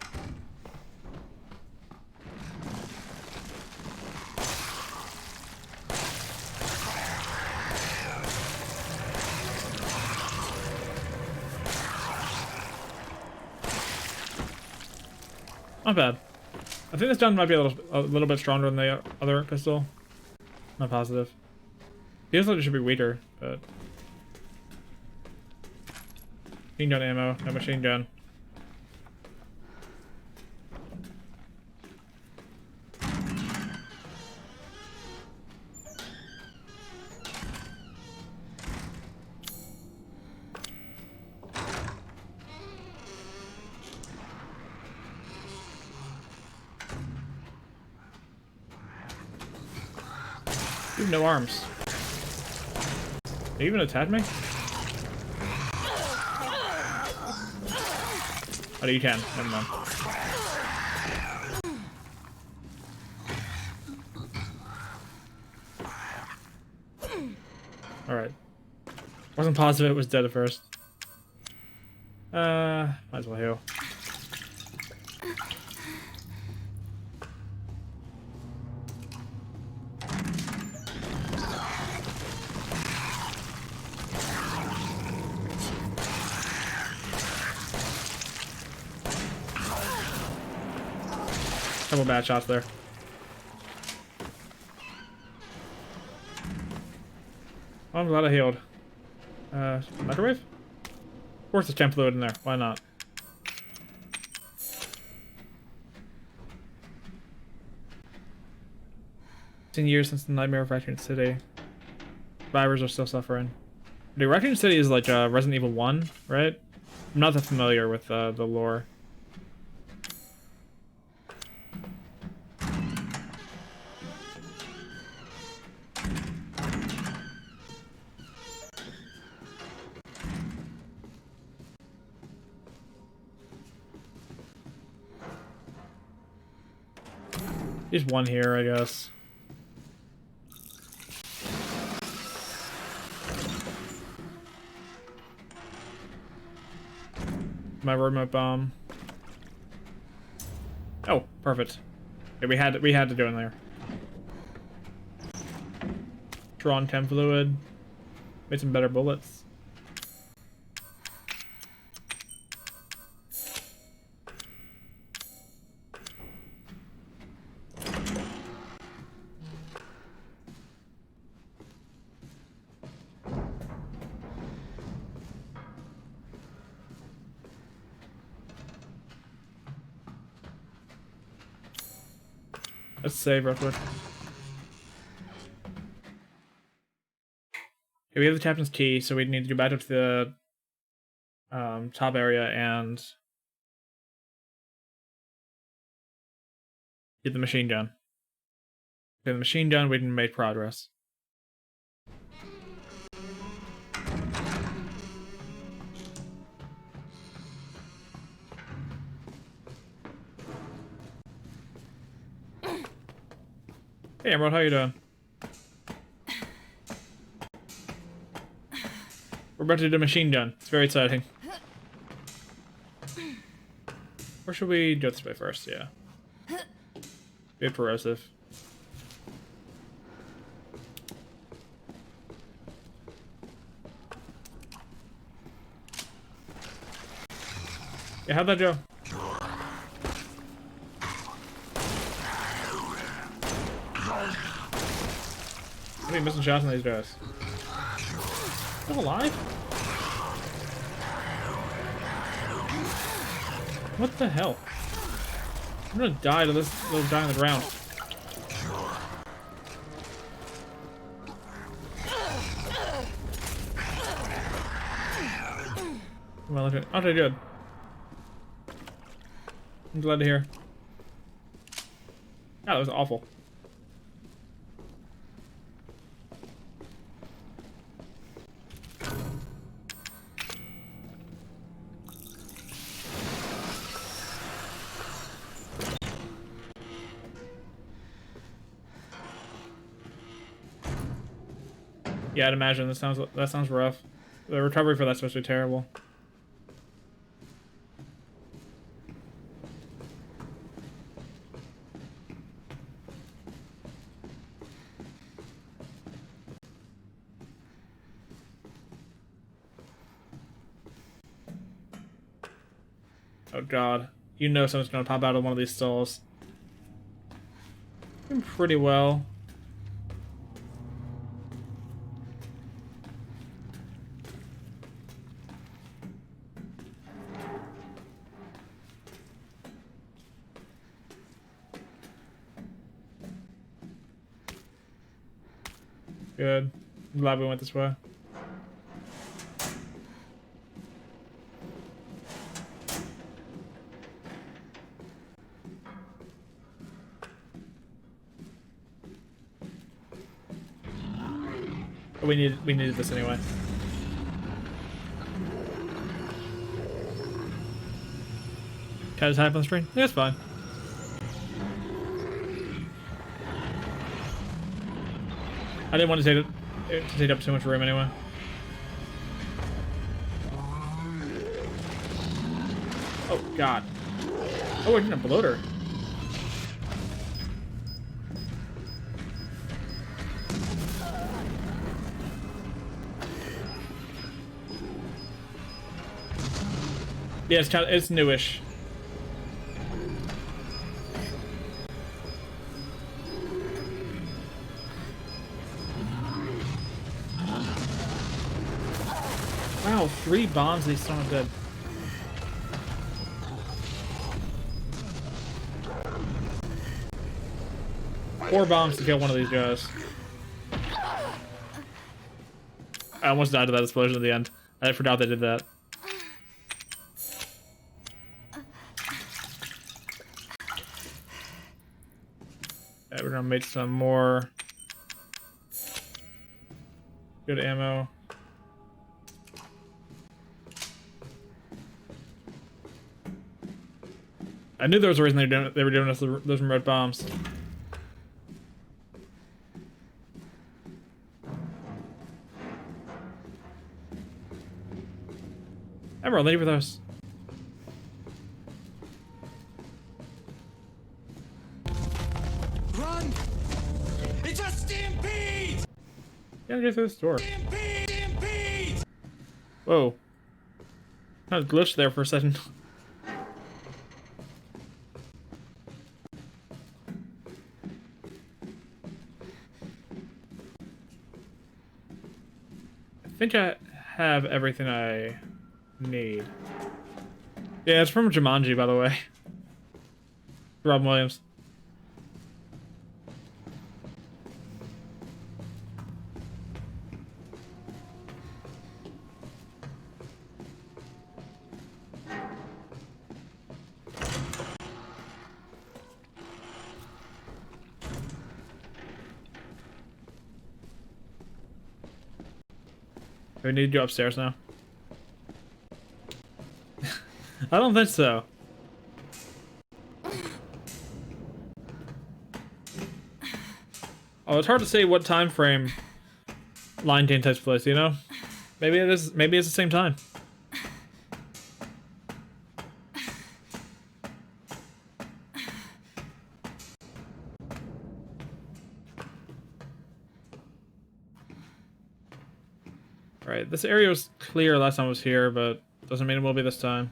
[SPEAKER 1] Not bad. I think this gun might be a little bit stronger than the other pistol. Not positive. Feels like it should be weaker, but machine gun ammo, no machine gun. You have no arms. They even attack me? Oh, you can. Never mind. Alright. Wasn't positive it was dead at first. Might as well heal. Couple bad shots there. Oh, I'm glad I healed. Microwave? Of course there's temp fluid in there. Why not? It's been years since the Nightmare of Raccoon City. Survivors are still suffering. Dude, Raccoon City is like Resident Evil 1, right? I'm not that familiar with the lore. There's one here, I guess. My remote bomb. Oh, perfect. Yeah, we had to do it in there. Drawn chem fluid. Made some better bullets. Let's save real quick. Okay, we have the captain's key, so we need to go back up to the top area and get the machine gun. Okay, the machine gun, we didn't make progress. Hey Emerald, how you doing? We're about to do a machine gun. It's very exciting. Or should we go this way first? Yeah. Be corrosive. Yeah, how'd that go? How many missing shots on these guys? Still alive? What the hell? I'm gonna die to this little guy on the ground. Well, okay, good. I'm glad to hear. God, that was awful. Yeah, I'd imagine that sounds rough. The recovery for that's supposed to be terrible. Oh god. You know someone's gonna pop out of one of these stalls. Doing pretty well. Good. I'm glad we went this way. We needed this anyway. Can I type on the screen? Yeah, it's fine. I didn't want to take up too much room anyway. Oh god. Oh, we're gonna bloater. Yeah, it's newish. Wow, 3 bombs, they still not dead. Four bombs to kill one of these guys. I almost died to that explosion at the end. I forgot they did that. Yeah, we're gonna make some more good ammo. I knew there was a reason they were doing us those remote bombs. Emerald, leave with us.
[SPEAKER 7] Run! It's a stampede!
[SPEAKER 1] Gotta get through this door.
[SPEAKER 7] Stampede! Stampede!
[SPEAKER 1] Whoa. Kind of glitched there for a second. I think I have everything I need. Yeah, it's from Jumanji, by the way. Robin Williams. Do we need to go upstairs now? I don't think so. Oh, it's hard to say what time frame Lion King takes place, you know? Maybe it is. Maybe it's the same time. Right, this area was clear last time I was here, but doesn't mean it will be this time.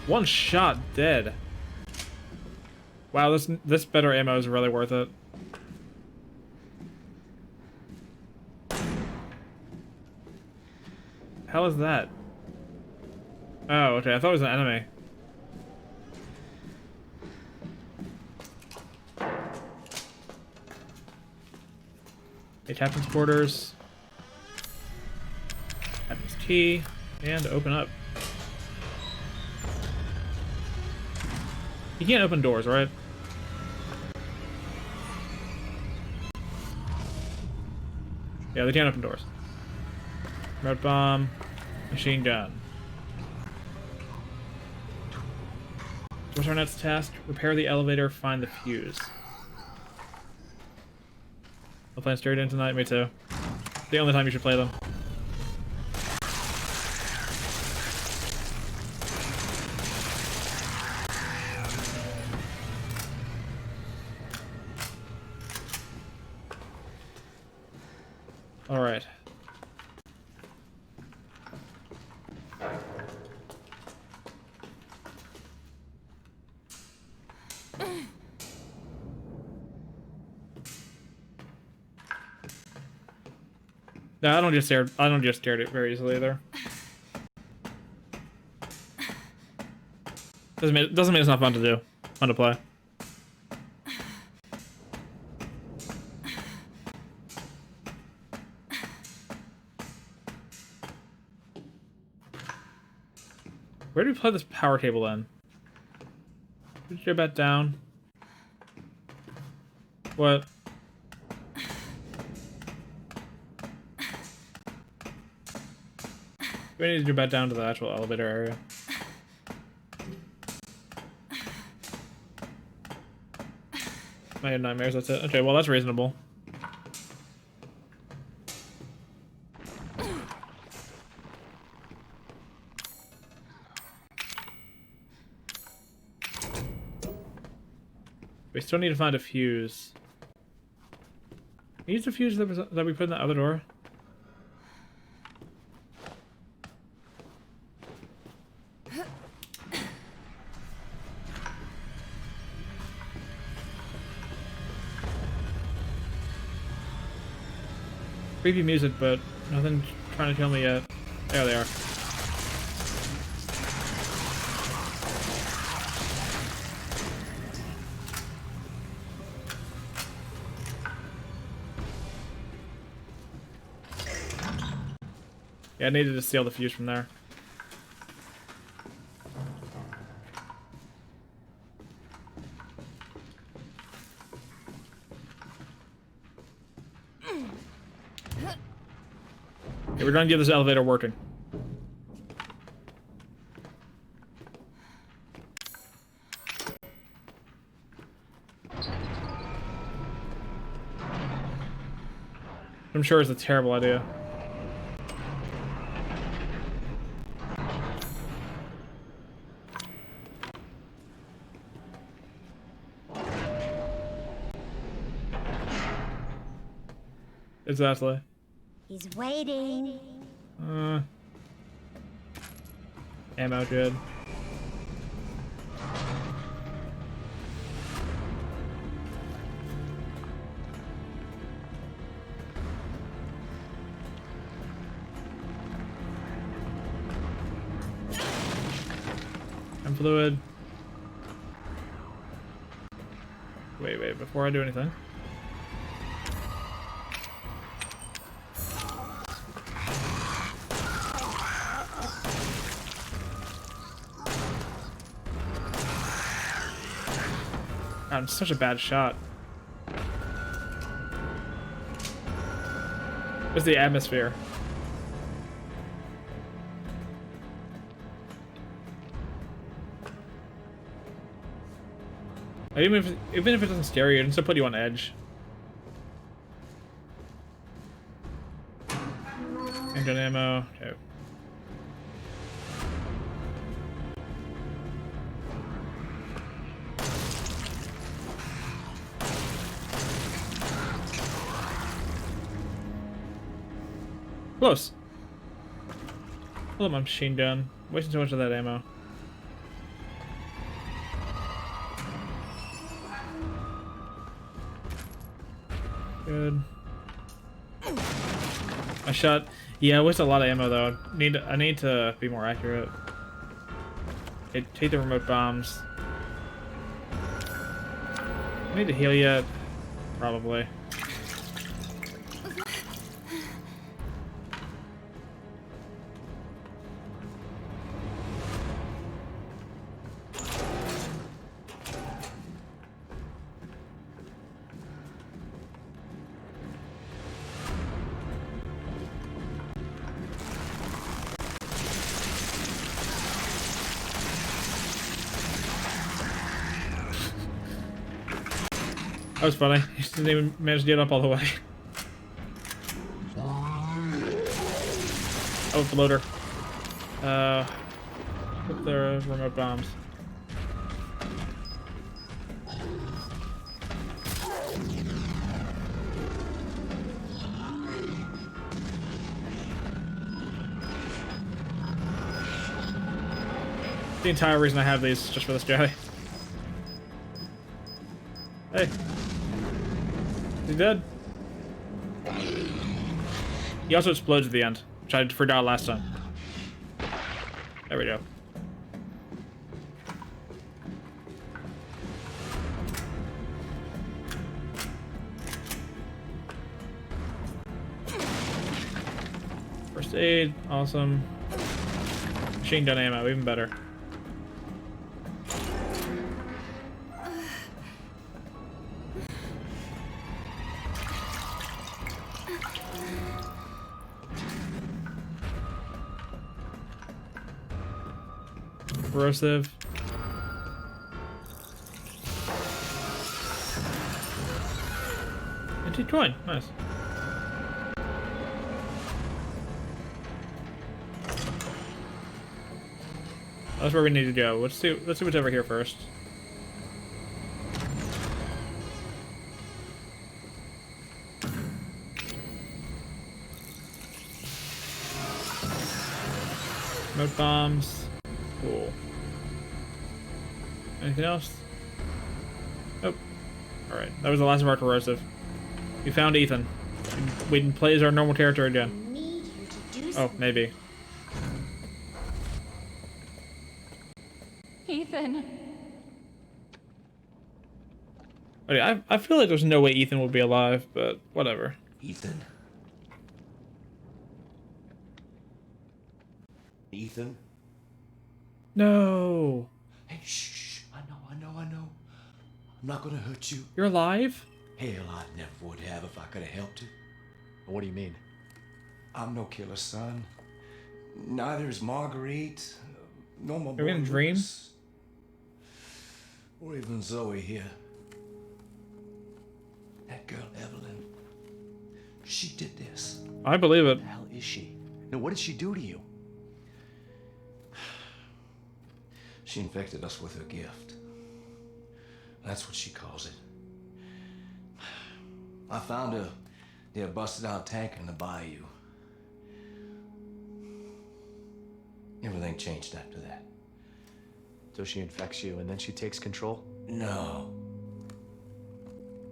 [SPEAKER 1] One shot, dead. Wow, this better ammo is really worth it. Hell is that? Oh, okay, I thought it was an enemy. A captain's quarters. Captain's key. And open up. You can't open doors, right? Yeah, they can't open doors. Red bomb. Machine gun. What's our next task? Repair the elevator, find the fuse. I'll play Stereo Din tonight, me too. The only time you should play them. Alright. No, I don't just stare at it very easily either. Doesn't mean it's not fun to do. Fun to play. Where do we plug this power cable in? Did you go back down? What? We need to go back down to the actual elevator area. I had nightmares, that's it. Okay, well that's reasonable. We still need to find a fuse. Use the fuse that we put in the other door. Creepy music, but nothing trying to kill me yet. There they are. Yeah, I needed to steal the fuse from there. Okay, we're trying to get this elevator working. I'm sure it's a terrible idea. Exactly.
[SPEAKER 2] He's waiting.
[SPEAKER 1] Ammo good. I'm fluid. Wait, before I do anything. I'm such a bad shot. Where's the atmosphere? Like, even if it doesn't scare you, it can still put you on edge. Handgun ammo. Okay. Close. Pull up my machine gun. Wasting too much of that ammo. Good. I shot. Yeah, I wasted a lot of ammo though. I need to be more accurate. Okay, take the remote bombs. I need to heal yet. Probably. That was funny. He didn't even manage to get up all the way. Oh, the loader. Put the remote bombs. The entire reason I have these is just for this guy. Hey. Is he dead? He also explodes at the end, which I forgot last time. There we go. First aid, awesome. Machine gun ammo, even better. Corrosive. Antique coin, nice. That's where we need to go. Let's see what's over here first. Smoke bombs. Cool. Anything else? Nope. Alright, that was the last of our corrosive. We found Ethan. We can play as our normal character again.
[SPEAKER 2] Need you to do
[SPEAKER 1] Oh,
[SPEAKER 2] something.
[SPEAKER 1] maybe.
[SPEAKER 3] Ethan.
[SPEAKER 1] Okay, I feel like there's no way Ethan will be alive, but whatever.
[SPEAKER 7] Ethan. Ethan?
[SPEAKER 1] No.
[SPEAKER 7] Hey, shh. I know. I'm not gonna hurt you.
[SPEAKER 1] You're alive?
[SPEAKER 7] Hell, I never would have if I could have helped you.
[SPEAKER 8] What do you mean?
[SPEAKER 7] I'm no killer, son. Neither is Marguerite, nor my
[SPEAKER 1] Are we in a
[SPEAKER 7] boy
[SPEAKER 1] dream?
[SPEAKER 7] Lucas, or even Zoe here. That girl, Evelyn, she did this.
[SPEAKER 1] I believe it.
[SPEAKER 8] The hell is she? Now, what did she do to you?
[SPEAKER 7] She infected us with her gift. That's what she calls it. I found her near a busted out tank in the bayou. Everything changed after that.
[SPEAKER 8] So she infects you and then she takes control?
[SPEAKER 7] No.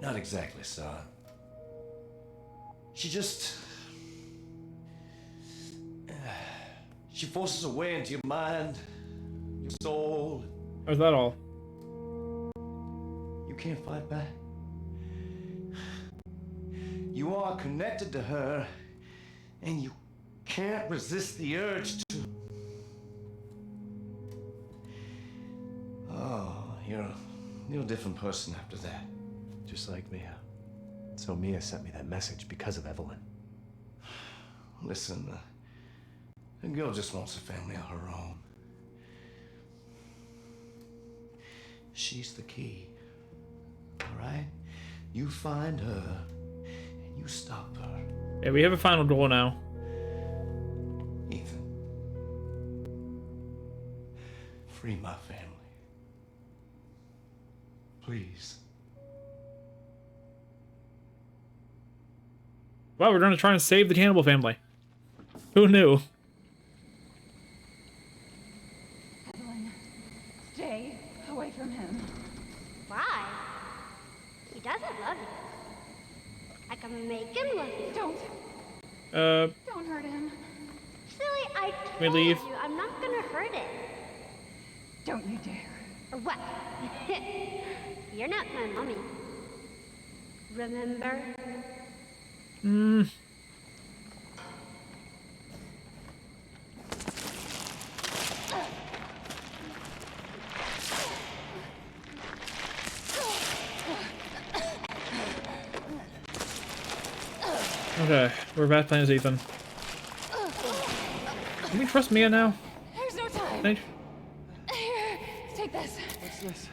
[SPEAKER 7] Not exactly, son. She just... She forces her way into your mind, your soul.
[SPEAKER 1] Or is that all?
[SPEAKER 7] You can't fight back. You are connected to her, and you can't resist the urge to... Oh, you're a different person after that.
[SPEAKER 8] Just like Mia. So Mia sent me that message because of Evelyn.
[SPEAKER 7] Listen, the girl just wants a family of her own. She's the key. right? You find her, and you stop her.
[SPEAKER 1] Yeah, we have a final goal now.
[SPEAKER 7] Ethan. Free my family. Please.
[SPEAKER 1] Wow, we're gonna try and save the cannibal family. Who knew?
[SPEAKER 3] Evelyn, stay away from him.
[SPEAKER 2] Why? He doesn't love you. I can make him love you.
[SPEAKER 3] Don't hurt him.
[SPEAKER 2] Silly, I
[SPEAKER 1] we
[SPEAKER 2] told
[SPEAKER 1] leave?
[SPEAKER 2] you I'm not gonna hurt it.
[SPEAKER 3] Don't you dare.
[SPEAKER 2] Or what? You're not my mommy. Remember?
[SPEAKER 1] Okay, we're back playing as Ethan. Can we trust Mia now?
[SPEAKER 3] There's no time.
[SPEAKER 1] Thank-
[SPEAKER 3] Here, take this.
[SPEAKER 8] What's this?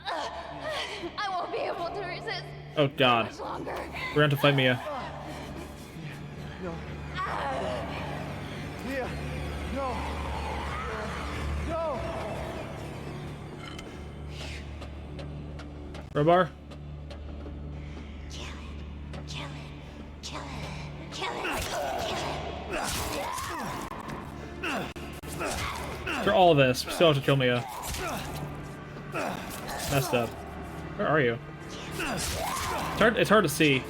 [SPEAKER 3] I won't be able to resist
[SPEAKER 1] Oh god.
[SPEAKER 3] much longer.
[SPEAKER 1] We're going to fight Mia.
[SPEAKER 8] No. Mia! No! No!
[SPEAKER 1] Crowbar?
[SPEAKER 6] Kill it. Kill it. Kill it. Kill it. Kill it.
[SPEAKER 1] After all of this, we still have to kill Mia. Messed up. Where are you? It's hard to see.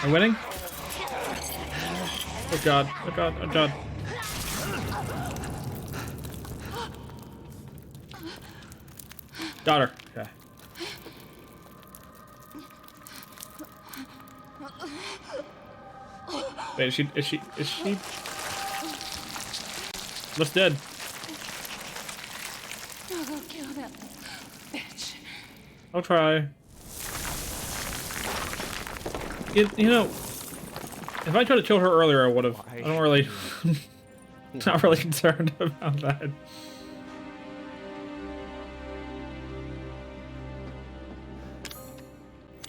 [SPEAKER 1] Am I winning? Oh god, oh god, oh god. Got her. Okay. Wait, is she? What's dead?
[SPEAKER 3] I'll go kill that bitch.
[SPEAKER 1] I'll try. You know, if I tried to kill her earlier, I would have. I don't really, not really concerned about that.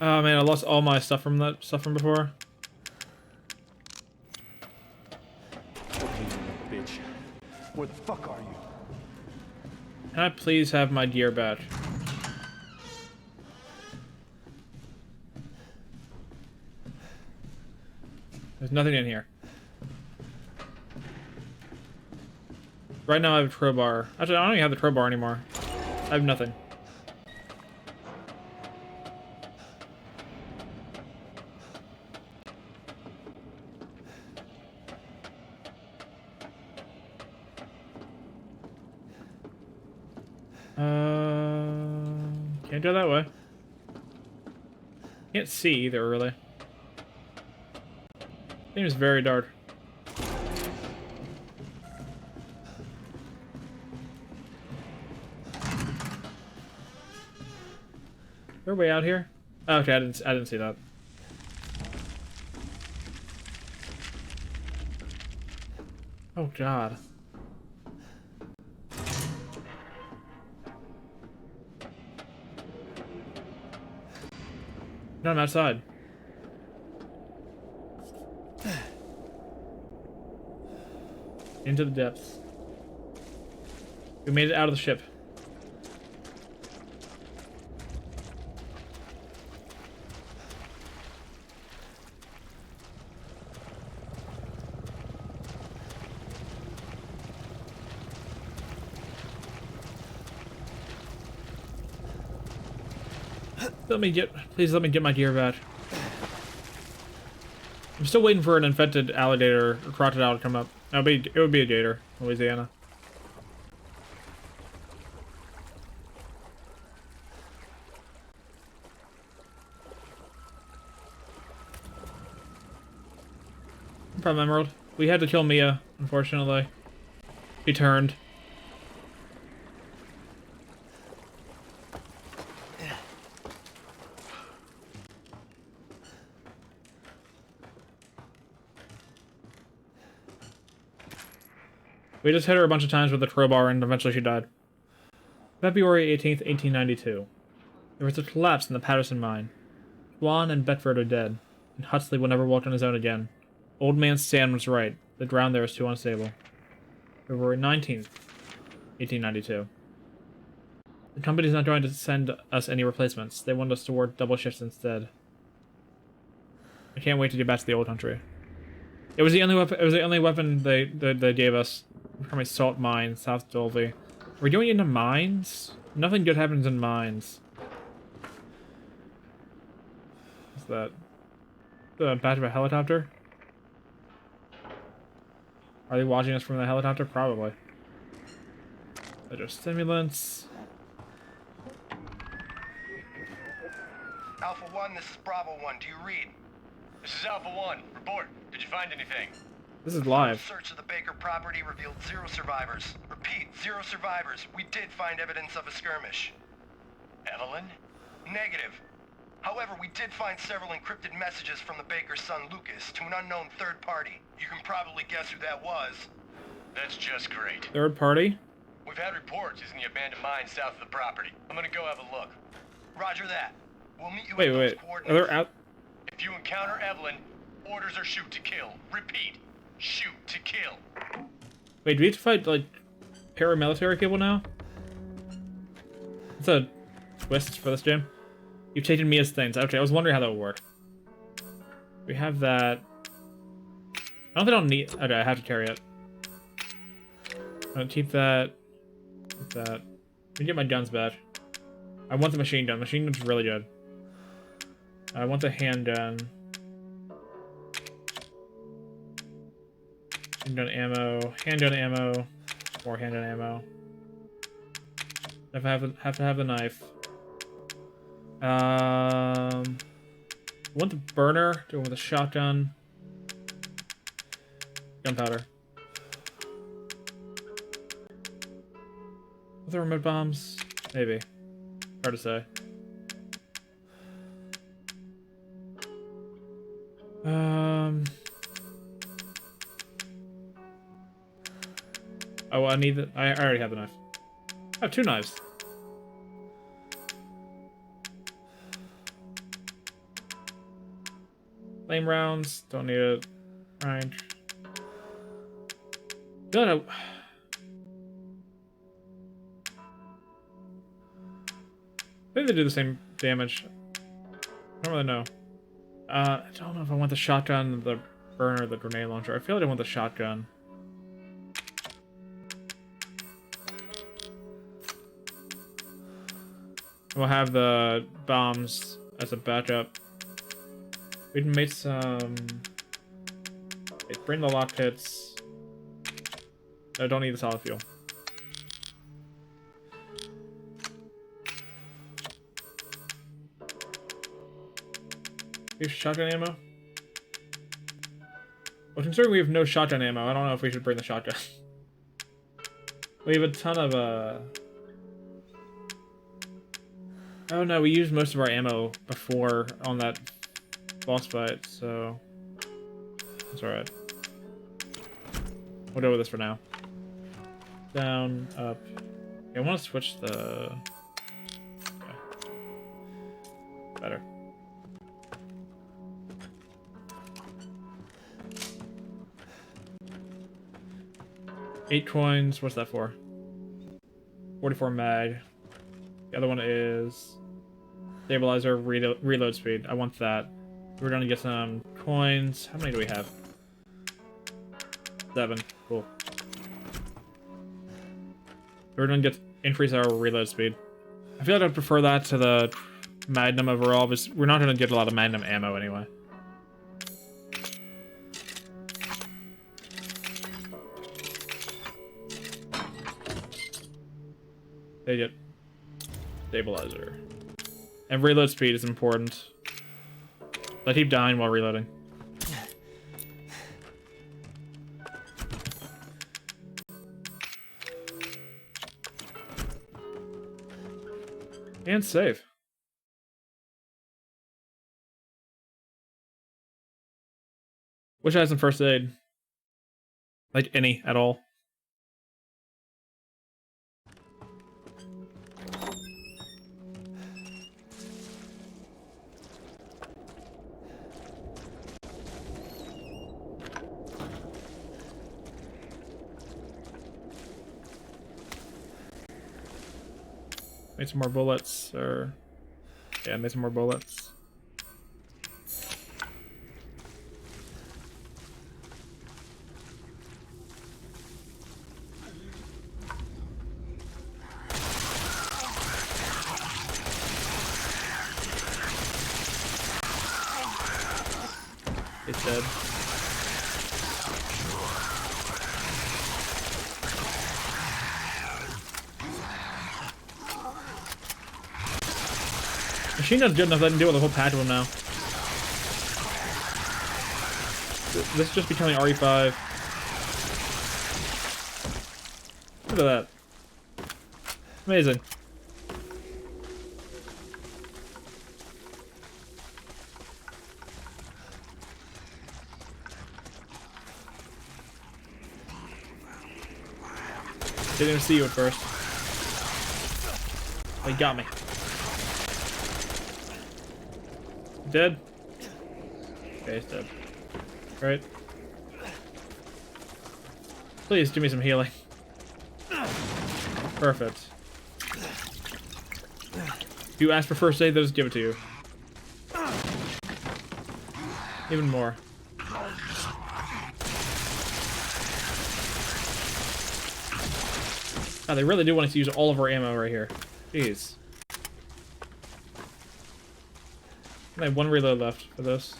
[SPEAKER 1] Oh man, I lost all my stuff from before.
[SPEAKER 8] Bitch. Where the fuck are you?
[SPEAKER 1] Can I please have my gear back? There's nothing in here. Right now I have a crowbar. Actually, I don't even have the crowbar anymore. I have nothing. Can't go that way. Can't see either, really. Game is very dark. We're way out here. Oh, okay, I didn't see that. Oh god. No, I'm outside. Into the depths. We made it out of the ship. Please let me get my gear back. I'm still waiting for an infected alligator or crocodile to come up. It would be a gator, Louisiana. No problem, Emerald. We had to kill Mia, unfortunately. She turned. We just hit her a bunch of times with a crowbar and eventually she died. February 18th, 1892. There was a collapse in the Patterson mine. Swan and Betford are dead, and Huxley will never walk on his own again. Old man Stan was right. The ground there is too unstable. February 19th, 1892. The company's not going to send us any replacements. They want us to work double shifts instead. I can't wait to get back to the old country. It was the only weapon. It was the only weapon they gave us. From a salt mine, South Dolby. We're going into mines. Nothing good happens in mines. What's that? The batch of a helicopter? Are they watching us from the helicopter? Probably. They're just stimulants.
[SPEAKER 9] Alpha 1, this is Bravo 1. Do you read?
[SPEAKER 10] This is Alpha 1. Report. Did you find anything?
[SPEAKER 1] This is live.
[SPEAKER 9] Search of the Baker property revealed 0 survivors. Repeat, 0 survivors. We did find evidence of a skirmish.
[SPEAKER 10] Evelyn?
[SPEAKER 9] Negative. However, we did find several encrypted messages from the Baker's son Lucas to an unknown third party. You can probably guess who that was.
[SPEAKER 10] That's just great.
[SPEAKER 1] Third party?
[SPEAKER 10] We've had reports he's in the abandoned mine south of the property. I'm gonna go have a look.
[SPEAKER 9] Roger that. We'll meet you
[SPEAKER 1] Wait,
[SPEAKER 9] at those
[SPEAKER 1] are
[SPEAKER 9] coordinates.
[SPEAKER 1] there out?
[SPEAKER 10] If you encounter Evelyn, orders are shoot to kill. Repeat, shoot to kill.
[SPEAKER 1] Wait, do we have to fight, like, paramilitary people now? It's a twist for this game. You've taken me as things. Okay, I was wondering how that would work. We have that. I don't think I'll need. Okay, I have to carry it. I'll keep that. Keep that. Let me get my guns back. I want the machine gun. Machine gun's really good. I want the handgun. Handgun ammo. Handgun ammo. More handgun ammo. If I have to have the knife. I want the burner. Do it with a shotgun. Gunpowder. Are there remote bombs? Maybe. Hard to say. Oh, I need the. I already have the knife. I have 2 knives. Flame rounds, don't need it. Right. No. I think they do the same damage. I don't really know. I don't know if I want the shotgun, the burner, the grenade launcher. I feel like I want the shotgun. We'll have the bombs as a backup. We can make some. Bring the lockpicks. I don't need the solid fuel. Here's shotgun ammo. Well, considering we have no shotgun ammo, I don't know if we should bring the shotgun. We have a ton of Oh no, we used most of our ammo before on that boss fight, so that's alright. We'll go with this for now. Down, up. Okay, I want to switch the. Okay. Better. $8 coins. What's that for? 44 mag. The other one is stabilizer, reload speed. I want that. We're gonna get some coins. How many do we have? 7. Cool. We're gonna increase our reload speed. I feel like I'd prefer that to the Magnum overall, but we're not gonna get a lot of Magnum ammo anyway. They get stabilizer. And reload speed is important. I keep dying while reloading. And save. Which has some first aid? Like any at all? Made some more bullets, or... Yeah, made some more bullets. It's dead. Machine Gun's good enough that I can deal with the whole patch of them now. This is just becoming RE5. Look at that. Amazing. Didn't even see you at first. Oh, he got me. Dead? Okay, he's dead. Right? Please, give me some healing. Perfect. If you ask for first aid, they'll just give it to you. Even more. Oh, they really do want us to use all of our ammo right here. Jeez. I have one reload left for this.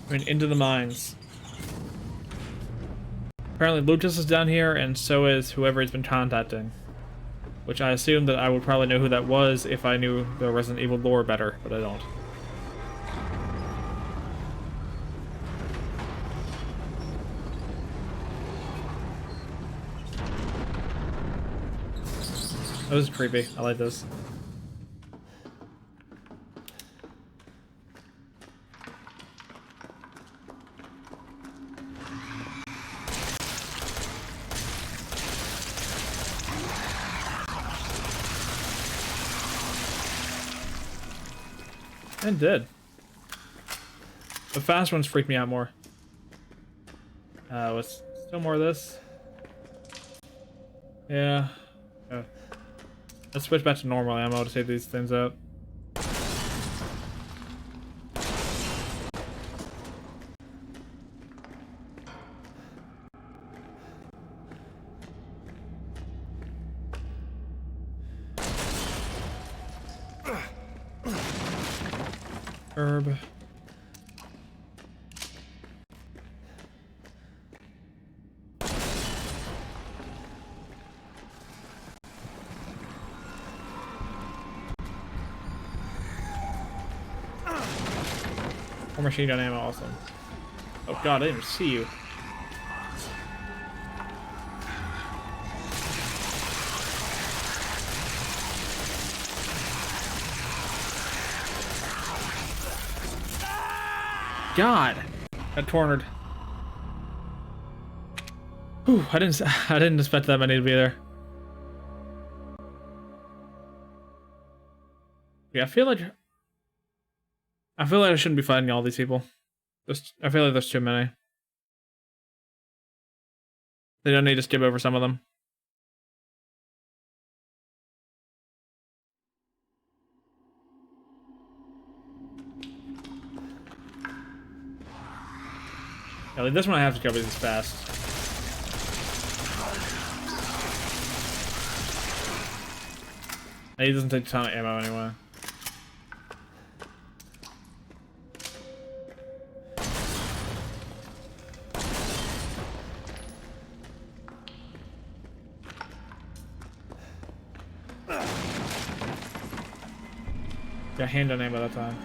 [SPEAKER 1] I mean, into the mines. Apparently Lucas is down here, and so is whoever he's been contacting. Which I assume that I would probably know who that was if I knew the Resident Evil lore better, but I don't. That was creepy. I like this. And dead. The fast ones freak me out more. What's still more of this? Yeah. Let's switch back to normal ammo to take these things out. Herb. More machine gun ammo, awesome. Oh god, I didn't even see you. God, got cornered. Whew, I didn't expect that many to be there. Yeah, I feel like I shouldn't be fighting all these people. I feel like there's too many. They don't need to skip over some of them. Yeah, like this one I have to cover this fast. He doesn't take a ton of ammo anyway. Got handgun ammo that time.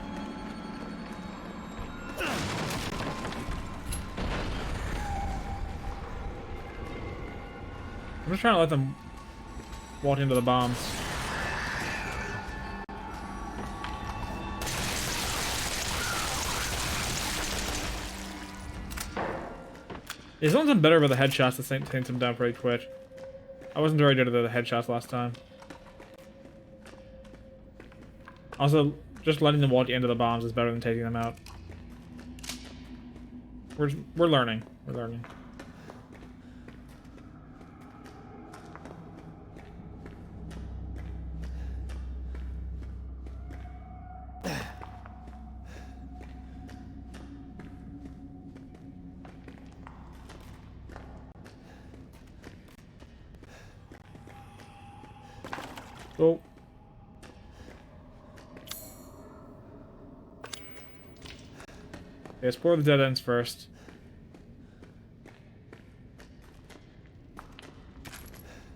[SPEAKER 1] I'm just trying to let them walk into the bombs. He's done some better with the headshots that takes him down pretty quick. I wasn't very good at the headshots last time. Also, just letting them walk into the bombs is better than taking them out. We're learning. We're learning. Oh. Okay, explore the dead ends first.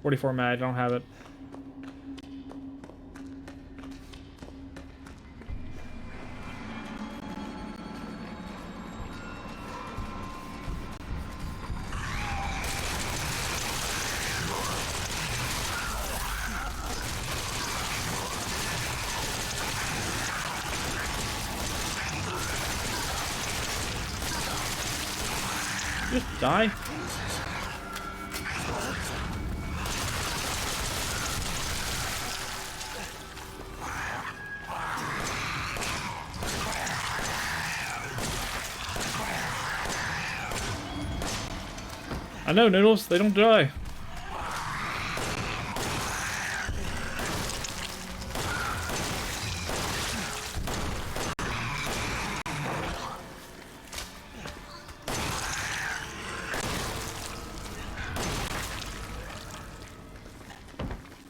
[SPEAKER 1] .44 mag, I don't have it. Just die. I know, Noodles, they don't die.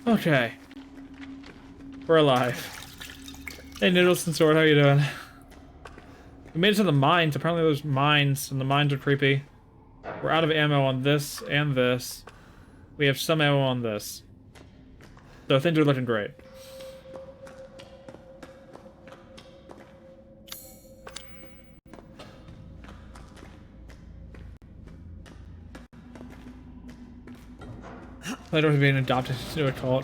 [SPEAKER 1] Okay. We're alive. Hey Noodles and Sword, how you doing? We made it to the mines. Apparently there's mines, and the mines are creepy. We're out of ammo on this and this. We have some ammo on this. So things are looking great. Later being adopted into a cult.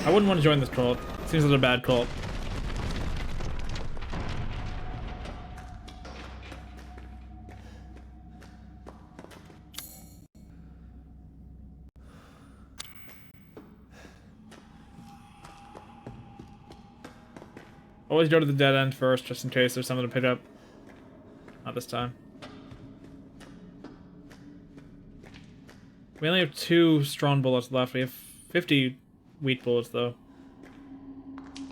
[SPEAKER 1] I wouldn't want to join this cult. Seems like a bad cult. Always go to the dead end first, just in case there's something to pick up. Not this time. We only have 2 strong bullets left. We have 50 weak bullets, though.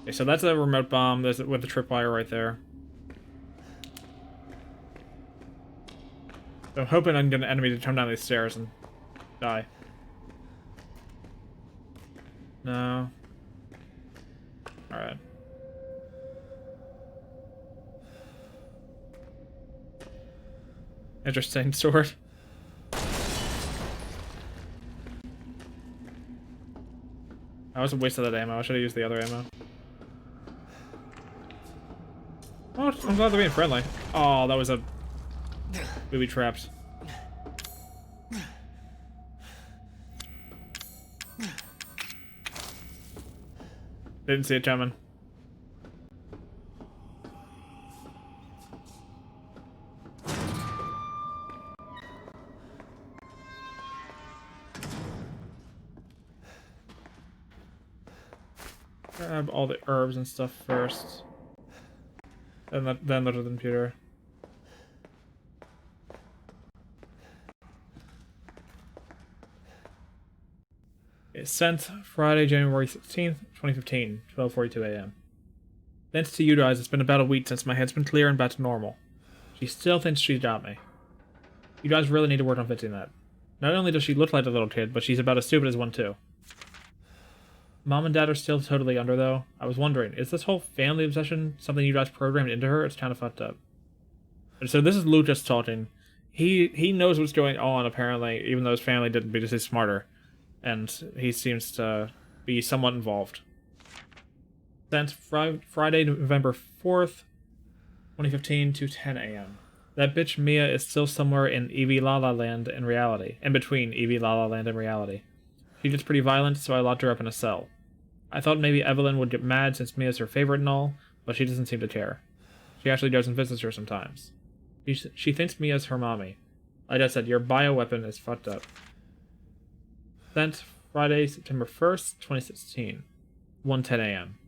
[SPEAKER 1] Okay, so that's a remote bomb. There's with the tripwire right there. So I'm hoping I can get an enemy to come down these stairs and die. No. Alright. Interesting sword. I was a waste of that ammo. I should have used the other ammo. Oh, I'm glad they're being friendly. Oh, that was a booby trapped. Didn't see it coming. Grab all the herbs and stuff first, and then look at the computer. It's sent Friday, January 16th, 2015, 12:42 a.m. Thanks to you guys, it's been about a week since my head's been clear and back to normal. She still thinks she's got me. You guys really need to work on fixing that. Not only does she look like a little kid, but she's about as stupid as one too. Mom and Dad are still totally under, though. I was wondering, is this whole family obsession something you guys programmed into her? It's kind of fucked up. And so this is Lucas talking. He knows what's going on, apparently, even though his family didn't, because he's smarter. And he seems to be somewhat involved. Sent Friday, November 4th, 2015 to 10 a.m. That bitch Mia is still somewhere in Evie La La Land in reality. In between Evie La La Land and reality. She gets pretty violent, so I locked her up in a cell. I thought maybe Evelyn would get mad since Mia's her favorite and all, but she doesn't seem to care. She actually goes and visits her sometimes. She thinks Mia's her mommy. Like I said, your bioweapon is fucked up. Sent Friday, September 1st, 2016. 1:10 a.m.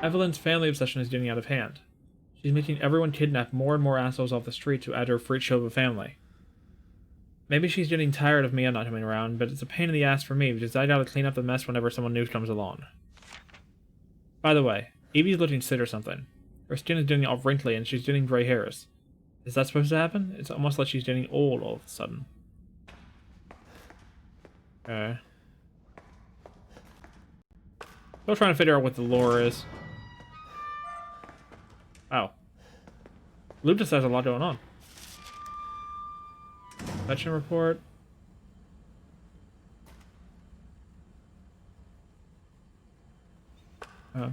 [SPEAKER 1] Evelyn's family obsession is getting out of hand. She's making everyone kidnap more and more assholes off the street to add to her freak show of a family. Maybe she's getting tired of Mia not coming around, but it's a pain in the ass for me because I gotta clean up the mess whenever someone new comes along. By the way, Evie's looking sick or something. Her skin is getting all wrinkly and she's getting gray hairs. Is that supposed to happen? It's almost like she's getting old all of a sudden. Okay. Still trying to figure out what the lore is. Wow. Lucas has a lot going on. Fetching report. Oh.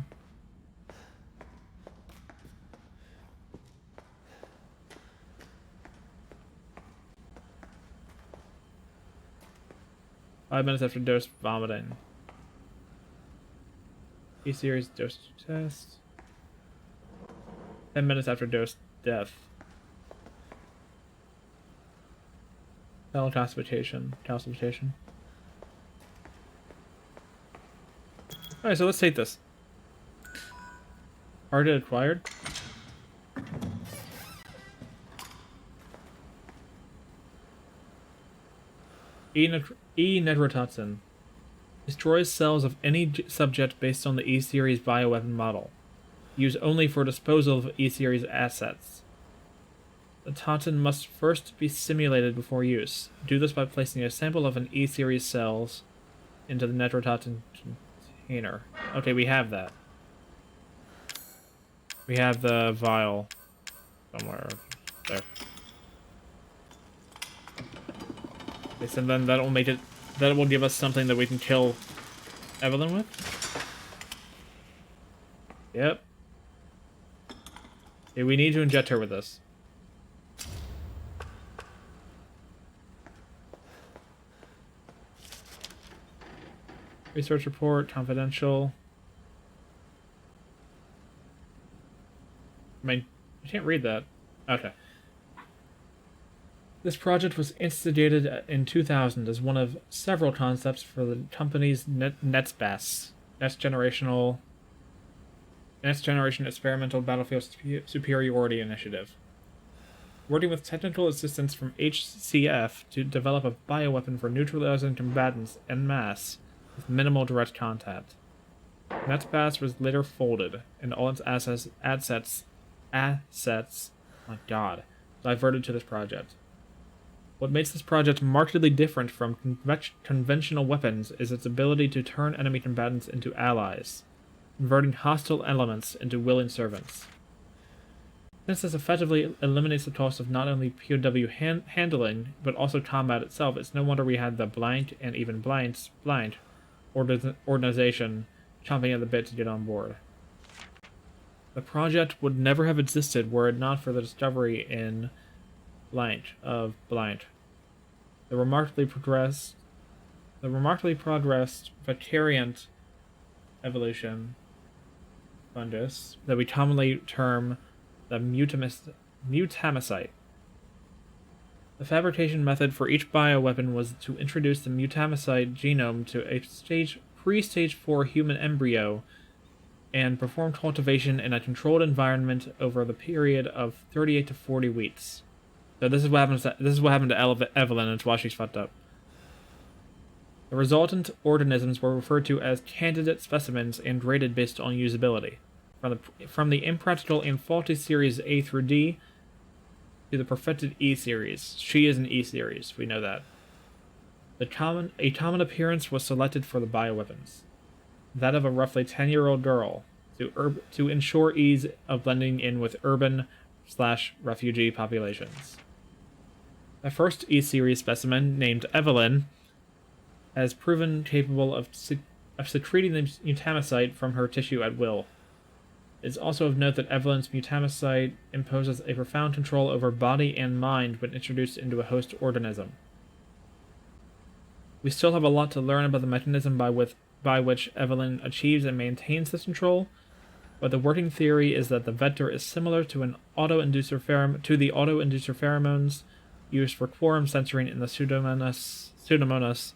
[SPEAKER 1] Five minutes after dose vomiting. E-series dose test. 10 minutes after dose death. Cell calcification. Alright, so let's take this. Already acquired. E-Netrotoxin. Destroys cells of any subject based on the E-Series bioweapon model. Used only for disposal of E-Series assets. The toxin must first be simulated before use. Do this by placing a sample of an E-Series cells into the Netrotoxin container. Okay, we have that. We have the vial somewhere there. Okay, so then that will give us something that we can kill Evelyn with. Yep. Okay, we need to inject her with this. Research report, confidential. I mean, you can't read that. Okay. This project was instigated in 2000 as one of several concepts for the company's NETSBAS, Next Generation Experimental Battlefield Superiority Initiative. Working with technical assistance from HCF to develop a bioweapon for neutralizing combatants en masse with minimal direct contact. NETSBAS was later folded, and all its assets, my god, diverted to this project. What makes this project markedly different from conventional weapons is its ability to turn enemy combatants into allies, converting hostile elements into willing servants. Since this effectively eliminates the cost of not only POW handling, but also combat itself, it's no wonder we had the blind and even blind organization chomping at the bit to get on board. The project would never have existed were it not for the discovery in the remarkably progressed Vicariant evolution fungus that we commonly term the mutamicite. The fabrication method for each bioweapon was to introduce the mutamicite genome to a pre-stage 4 human embryo and perform cultivation in a controlled environment over the period of 38 to 40 weeks. So this is what happened to Evelyn, and it's why she's fucked up. The resultant organisms were referred to as candidate specimens and graded based on usability. From the impractical and faulty series A through D to the perfected E series. She is an E series, we know that. A common appearance was selected for the bioweapons. That of a roughly 10-year-old girl, to ensure ease of blending in with urban/refugee populations. The first E-series specimen, named Evelyn, has proven capable of secreting the mutamicite from her tissue at will. It is also of note that Evelyn's mutamicite imposes a profound control over body and mind when introduced into a host organism. We still have a lot to learn about the mechanism by which Evelyn achieves and maintains this control, but the working theory is that the vector is similar to the auto-inducer pheromones used for quorum censoring in the Pseudomonas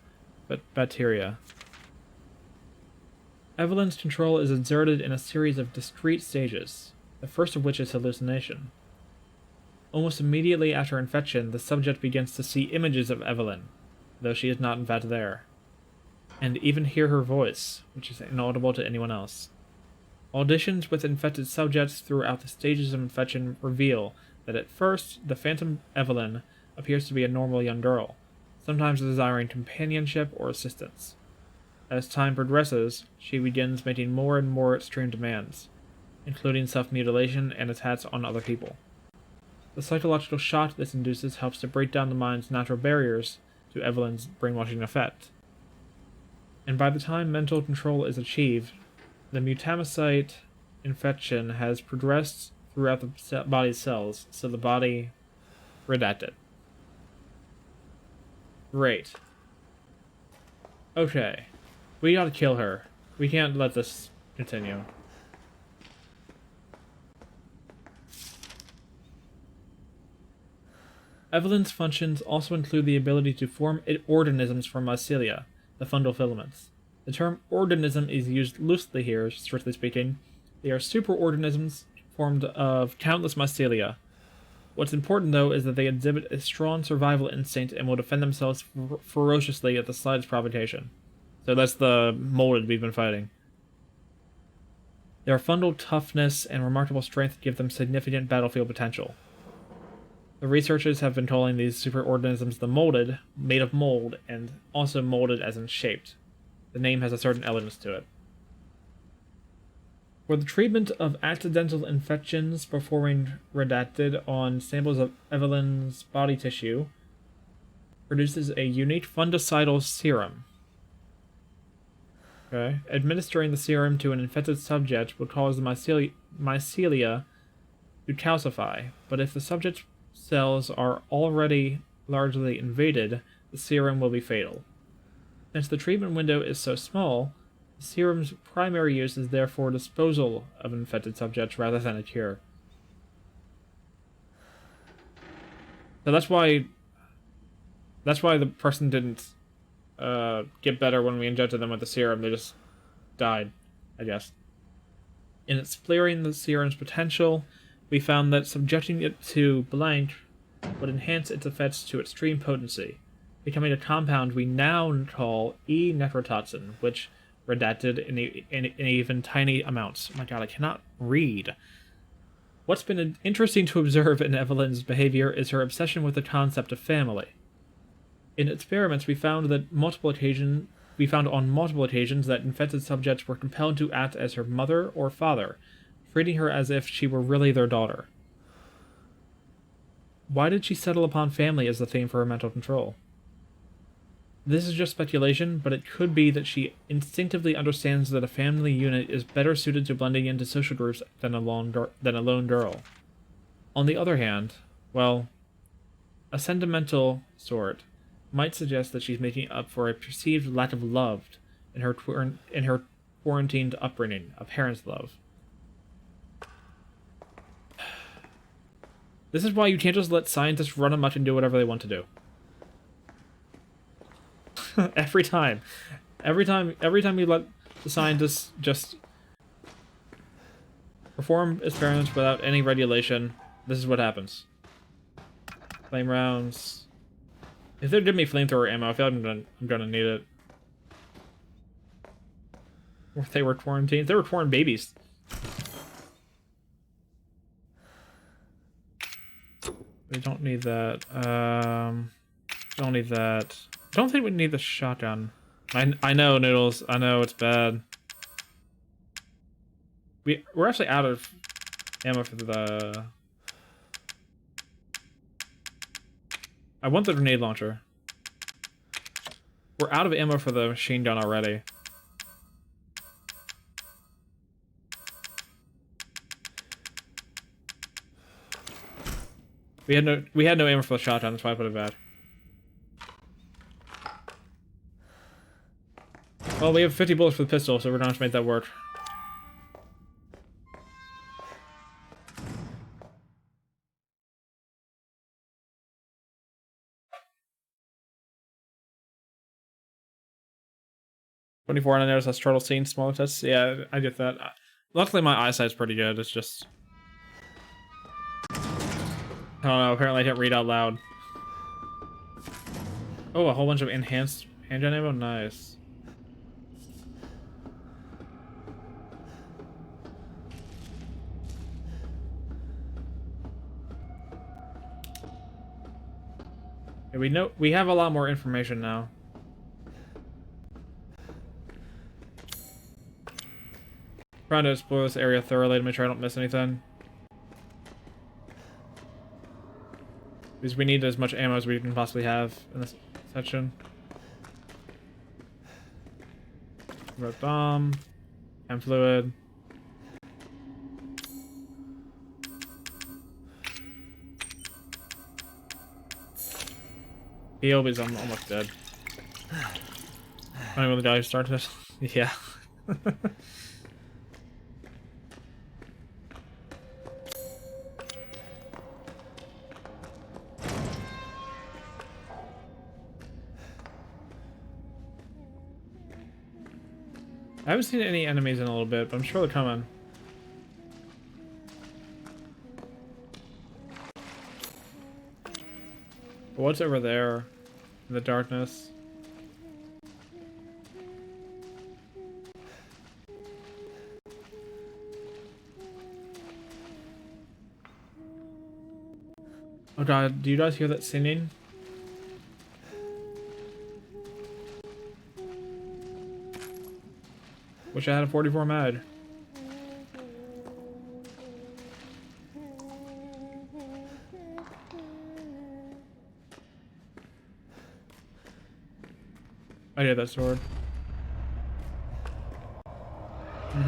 [SPEAKER 1] bacteria. Evelyn's control is exerted in a series of discrete stages, the first of which is hallucination. Almost immediately after infection, the subject begins to see images of Evelyn, though she is not in fact there, and even hear her voice, which is inaudible to anyone else. Auditions with infected subjects throughout the stages of infection reveal that at first, the phantom Evelyn appears to be a normal young girl, sometimes desiring companionship or assistance. As time progresses, she begins making more and more extreme demands, including self-mutilation and attacks on other people. The psychological shock this induces helps to break down the mind's natural barriers to Evelyn's brainwashing effect. And by the time mental control is achieved, the mutamycite infection has progressed throughout the body's cells, so the body redacted. Great. Okay. We gotta kill her. We can't let this continue. Evelyn's functions also include the ability to form organisms from mycelia, the fungal filaments. The term organism is used loosely here, strictly speaking. They are superorganisms formed of countless mycelia. What's important, though, is that they exhibit a strong survival instinct and will defend themselves ferociously at the slightest provocation. So that's the molded we've been fighting. Their fungal toughness and remarkable strength give them significant battlefield potential. The researchers have been calling these superorganisms the molded, made of mold, and also molded as in shaped. The name has a certain elegance to it. For the treatment of accidental infections performing redacted on samples of Evelyn's body tissue produces a unique fungicidal serum. Okay. Administering the serum to an infected subject will cause the mycelia to calcify, but if the subject's cells are already largely invaded, the serum will be fatal. Since the treatment window is so small, the serum's primary use is therefore disposal of infected subjects rather than a cure. So that's why the person didn't get better when we injected them with the serum. They just died, I guess. In exploring the serum's potential, we found that subjecting it to blank would enhance its effects to extreme potency, becoming a compound we now call E-necrotoxin, which redacted in even tiny amounts. Oh my god, I cannot read. What's been interesting to observe in Evelyn's behavior is her obsession with the concept of family. In experiments, we found on multiple occasions that infected subjects were compelled to act as her mother or father, treating her as if she were really their daughter. Why did she settle upon family as the theme for her mental control? This is just speculation, but it could be that she instinctively understands that a family unit is better suited to blending into social groups than a lone girl. On the other hand, well, a sentimental sort might suggest that she's making up for a perceived lack of love in her quarantined upbringing, a parent's love. This is why you can't just let scientists run amok and do whatever they want to do. Every time you let the scientists just perform experiments without any regulation, this is what happens. Flame rounds. If they'd give me flamethrower ammo, I feel like I'm gonna need it. Or if they were quarantined. They were torn babies. We don't need that. Don't need that. Don't think we need the shotgun. I know, Noodles. I know it's bad. We're actually out of ammo for the... I want the grenade launcher. We're out of ammo for the machine gun already. We had no ammo for the shotgun, that's why I put it back. Well, we have 50 bullets for the pistol, so we're gonna have to make that work. 24, and I noticed I struggle seeing smaller tests. Yeah, I get that. Luckily, my eyesight's pretty good. It's just... I don't know, apparently I can't read out loud. Oh, a whole bunch of enhanced handgun ammo? Nice. Yeah, we have a lot more information now. Trying to explore this area thoroughly to make sure I don't miss anything. Because we need as much ammo as we can possibly have in this section. Red bomb, chem fluid. Heal because I'm almost dead. I don't know when the guy started this. Yeah. I haven't seen any enemies in a little bit, but I'm sure they're coming. What's over there in the darkness? Oh god, do you guys hear that singing? Wish I had a 44 mag. I need that sword. I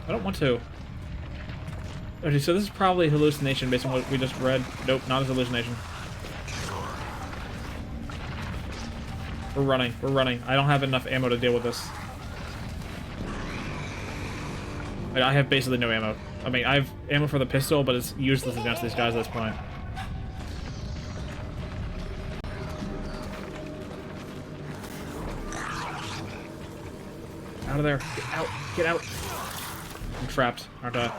[SPEAKER 1] don't want to. Okay, so this is probably a hallucination based on what we just read. Nope, not a hallucination. We're running. We're running. I don't have enough ammo to deal with this. Like, I have basically no ammo. I mean, I have ammo for the pistol, but it's useless against these guys at this point. Out of there. Get out. Get out. I'm trapped, aren't I?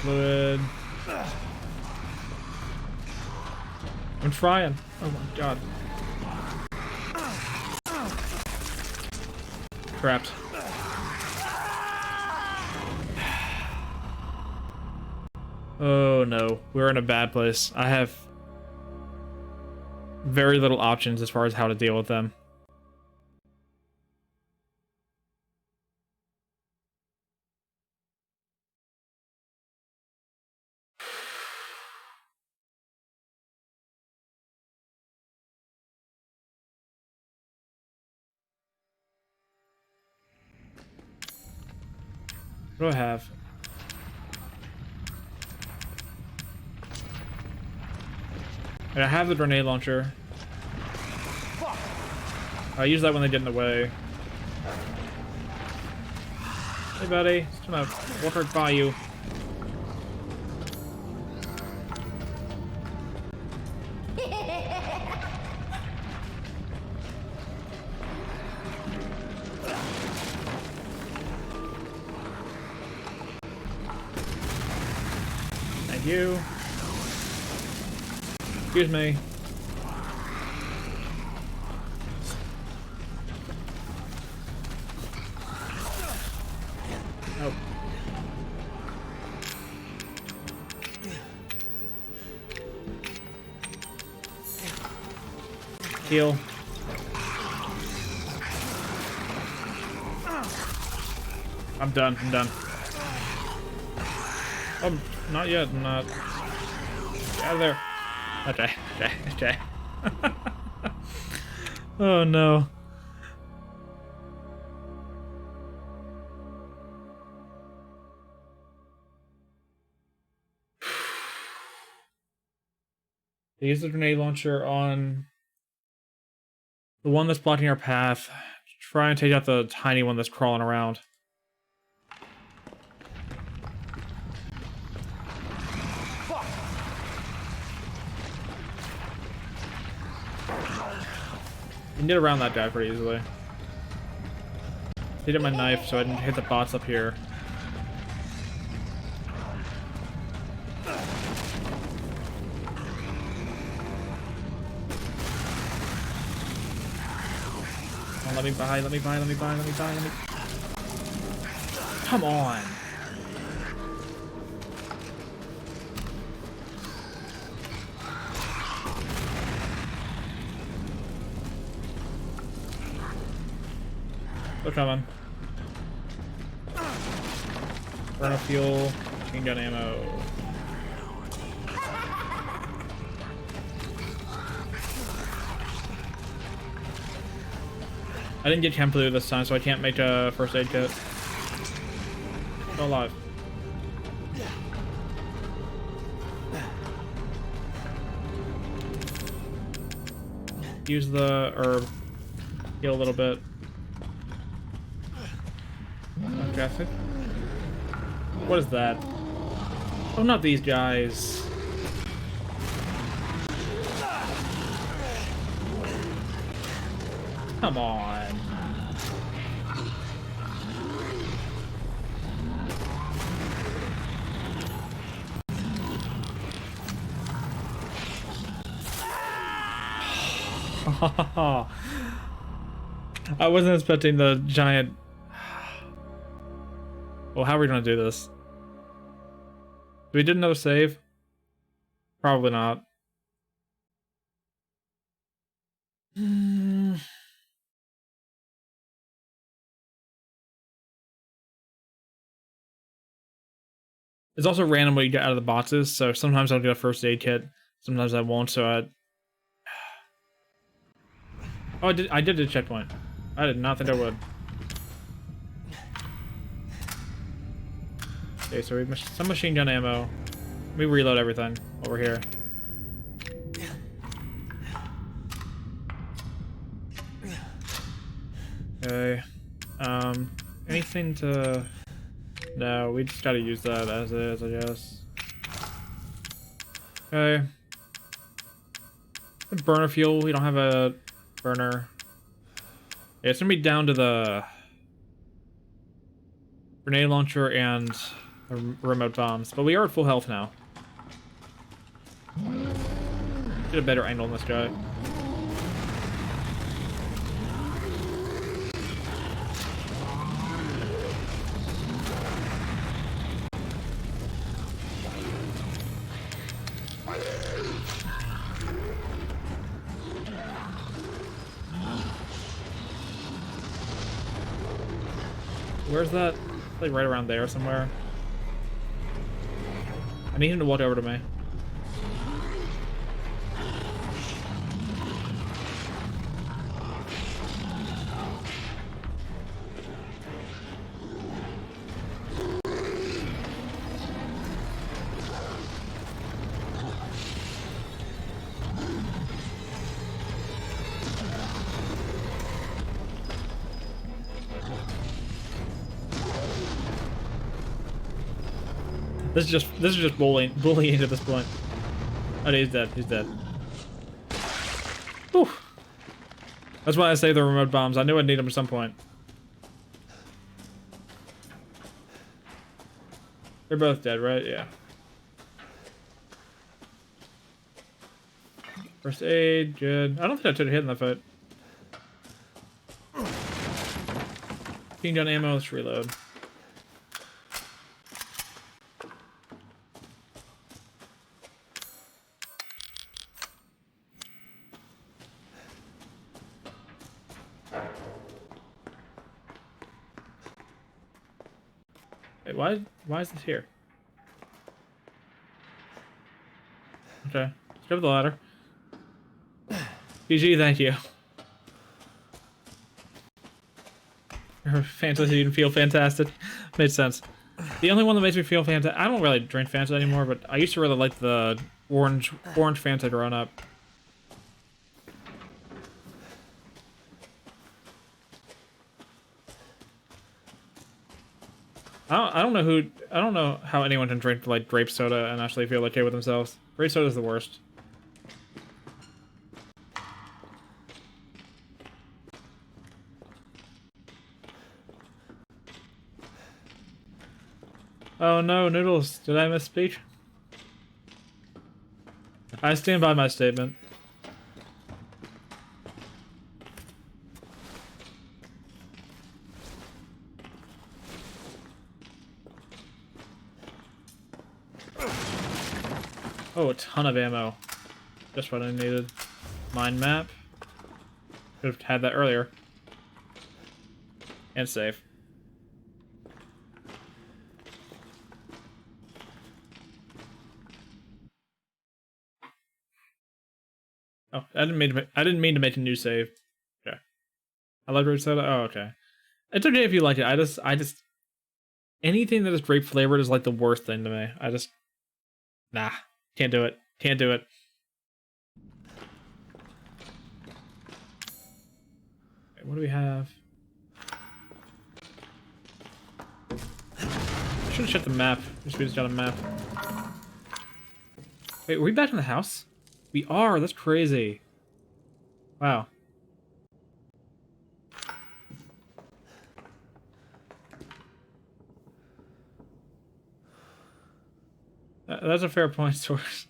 [SPEAKER 1] Fluid. I'm trying. Oh my god. Trapped. Oh no, we're in a bad place. I have very little options as far as how to deal with them. What do I have? And I have the grenade launcher. I use that when they get in the way. Hey buddy, just gonna walk right by you. You. Excuse me. Oh. Heal. I'm done. I'm done. Not yet, I'm not. Get out of there. Okay, okay, okay. Oh no. Use the grenade launcher on the one that's blocking our path. Try and take out the tiny one that's crawling around. can get around that guy pretty easily. Hit my knife so I didn't hit the bots up here. Oh, let me buy. Come on. They're coming. Burner fuel, machine gun ammo. I didn't get Chem Blue this time, so I can't make a first aid kit. Still alive. Use the herb. Heal a little bit. Okay. What is that? Oh, not these guys. Come on. I wasn't expecting the giant. Well, how are we gonna do this? We did no save? Probably not. It's also random what you get out of the boxes, so sometimes I'll get a first aid kit, sometimes I won't, so Oh, I did a checkpoint. I did not think I would. Okay, so we have some machine gun ammo. Let me reload everything over here. Okay. Anything to... No, we just gotta use that as is, I guess. Okay. Burner fuel, we don't have a burner. Yeah, it's gonna be down to the grenade launcher and the remote bombs, but we are at full health now. Get a better angle on this guy. Where's that? It's like right around there somewhere. I need him to walk over to me. This is just bullying at this point. Oh, he's dead. He's dead. Whew. That's why I say the remote bombs. I knew I'd need them at some point. They're both dead, right? Yeah. First aid, good. I don't think I took a hit in that fight. Machine gun ammo, let's reload. Wait, why is this here? Okay, let's go up the ladder. GG, thank you. Fanta didn't feel fantastic. Made sense. The only one that makes me feel fantastic, I don't really drink Fanta anymore, but I used to really like the orange Fanta growing up. I don't know how anyone can drink like grape soda and actually feel okay with themselves. Grape soda is the worst. Oh no, Noodles, did I misspeak? I stand by my statement. Oh, a ton of ammo. Just what I needed. Mind map. Could have had that earlier. And save. Oh, I didn't mean to make a new save. Okay. I love grape soda. Oh, okay. It's okay if you like it. I just anything that is grape flavored is like the worst thing to me. Nah, can't do it. Can't do it. Okay, what do we have? I should have checked the map. Just we just got a map. Wait, are we back in the house? We are. That's crazy. Wow. That's a fair point, Source.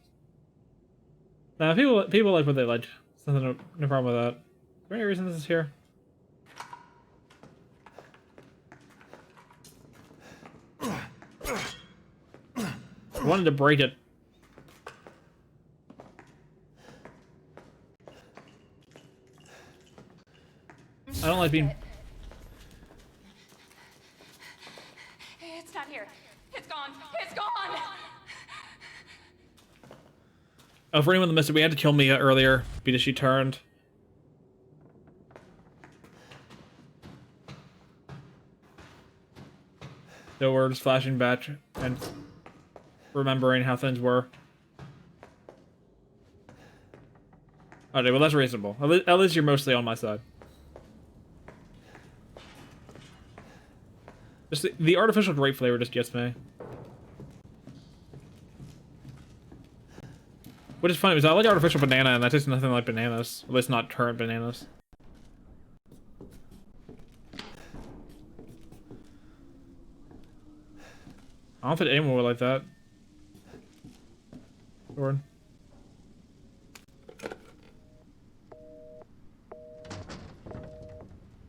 [SPEAKER 1] Nah, people like what they like. No problem with that. Is there any reason this is here? I wanted to break it. I don't like being...
[SPEAKER 3] It's not here. It's gone. It's gone!
[SPEAKER 1] Oh, for anyone that missed it, we had to kill Mia earlier because she turned. So we're just flashing back and remembering how things were. Okay, well that's reasonable. At least you're mostly on my side. Just the artificial grape flavor just gets me. Which is funny because I like artificial banana and that tastes nothing like bananas. At least not current bananas. I don't think anyone would like that. Jordan.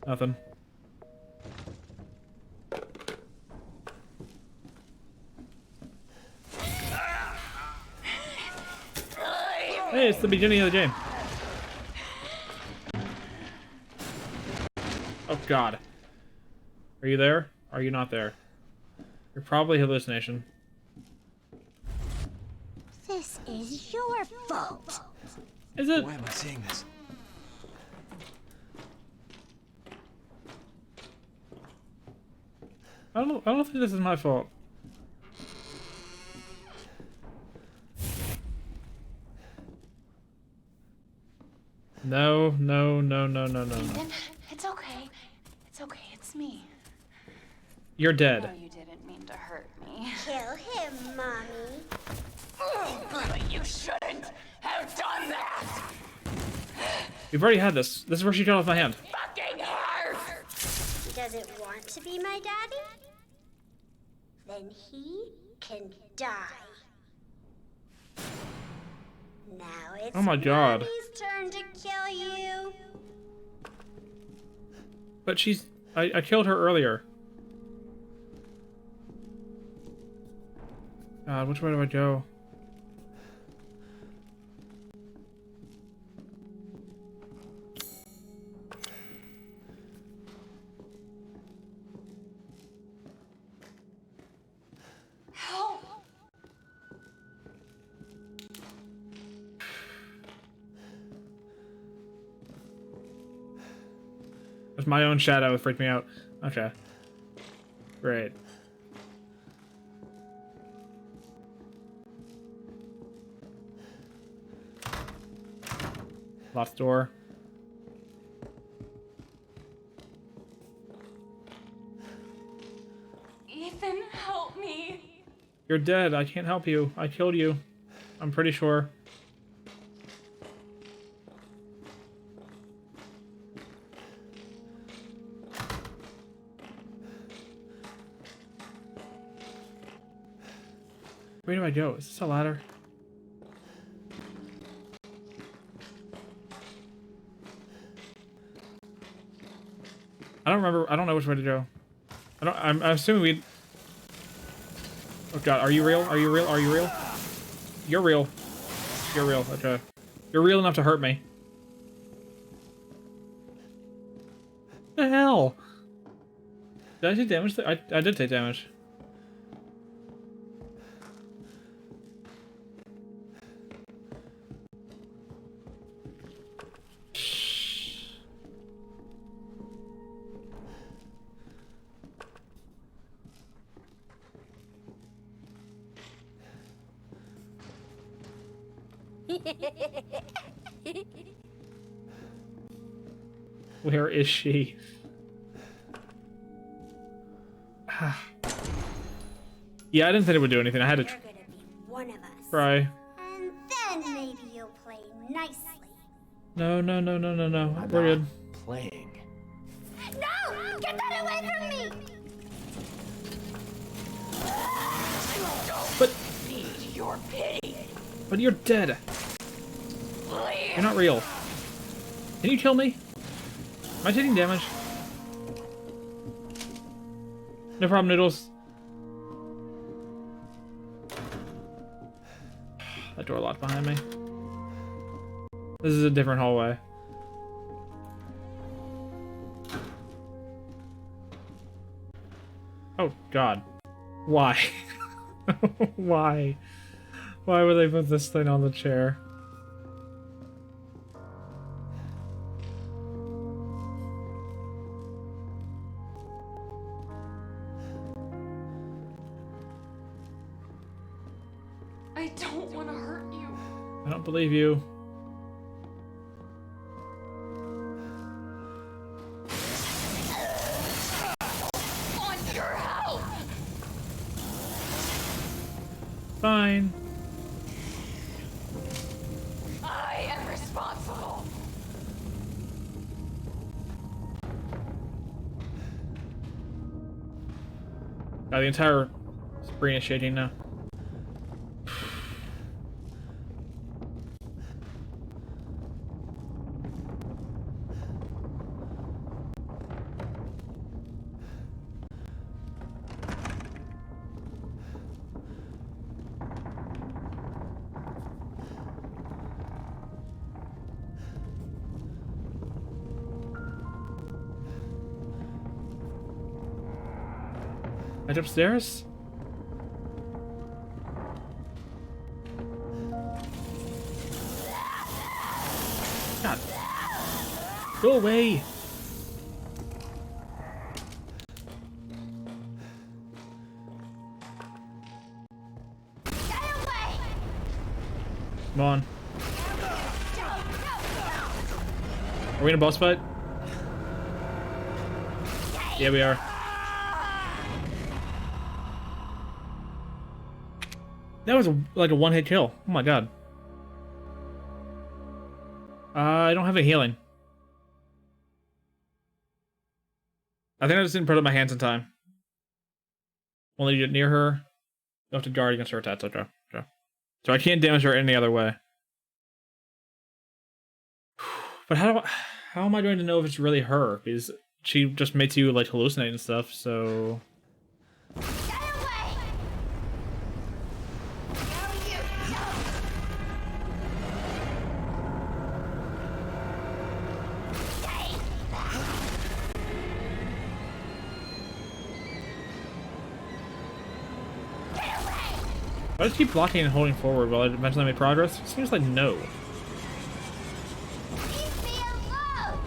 [SPEAKER 1] Nothing. Hey, it's the beginning of the game. Oh god. Are you there? Are you not there? You're probably hallucination.
[SPEAKER 6] This is your fault.
[SPEAKER 1] Is it?
[SPEAKER 8] Why am I seeing this?
[SPEAKER 1] I don't think this is my fault. No.
[SPEAKER 3] Ethan, it's okay. It's okay, it's me.
[SPEAKER 1] You're dead.
[SPEAKER 3] No, you didn't mean to hurt me.
[SPEAKER 6] Kill him, Mommy.
[SPEAKER 3] But you shouldn't have done that!
[SPEAKER 1] We've already had this. This is where she got off my hand.
[SPEAKER 3] Fucking hurt!
[SPEAKER 6] He doesn't want to be my daddy? Then he can die. Now it's
[SPEAKER 1] Oh my god.
[SPEAKER 6] Mommy's turn to kill you.
[SPEAKER 1] But she's... I killed her earlier. God, which way do I go?
[SPEAKER 3] Help!
[SPEAKER 1] It's my own shadow that freaked me out. Okay. Great. Locked door.
[SPEAKER 3] Ethan, help me.
[SPEAKER 1] You're dead. I can't help you. I killed you. I'm pretty sure. Where do I go? Is this a ladder? I don't remember. I don't know which way to go. I'm assuming we. Oh god, are you real? Are you real? Are you real? You're real. You're real. Okay. You're real enough to hurt me. The hell? Did I take damage? I did take damage. Where is she? Yeah, I didn't think it would do anything. I had to
[SPEAKER 6] You're gonna be one of us.
[SPEAKER 1] try.
[SPEAKER 6] And then maybe you'll play nicely.
[SPEAKER 1] No.
[SPEAKER 8] I'm
[SPEAKER 1] We're
[SPEAKER 8] not
[SPEAKER 1] good.
[SPEAKER 8] playing.
[SPEAKER 6] No! Get that away from me!
[SPEAKER 1] But
[SPEAKER 5] Need your pity.
[SPEAKER 1] but you're dead. You're not real. Can you kill me? Am I taking damage? No problem, Noodles. That door locked behind me. This is a different hallway. Oh god. Why? Why? Why would they put this thing on the chair?
[SPEAKER 3] I don't want to hurt you.
[SPEAKER 1] I don't believe you.
[SPEAKER 3] Want your help.
[SPEAKER 1] Fine.
[SPEAKER 3] I am responsible.
[SPEAKER 1] The entire screen is shaking now. Right upstairs? God. Go away! Come on. Are we in a boss fight? Yeah, we are. That was like a one-hit kill. Oh my god. I don't have any healing. I think I just didn't put up my hands in time. Only you get near her, you have to guard against her attacks. Okay. So I can't damage her any other way. But how am I going to know if it's really her? Because she just makes you like hallucinate and stuff, so... I just keep blocking and holding forward while I eventually make progress. It seems like no.
[SPEAKER 6] Leave me alone!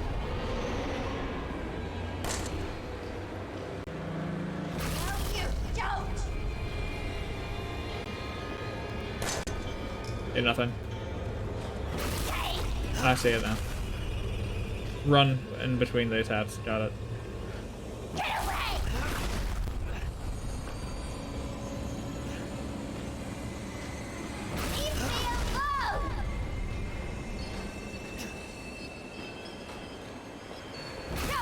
[SPEAKER 6] No, you don't!
[SPEAKER 1] Did nothing. I see it now. Run in between the attacks. Got it.
[SPEAKER 6] Get away! Leave me alone! No!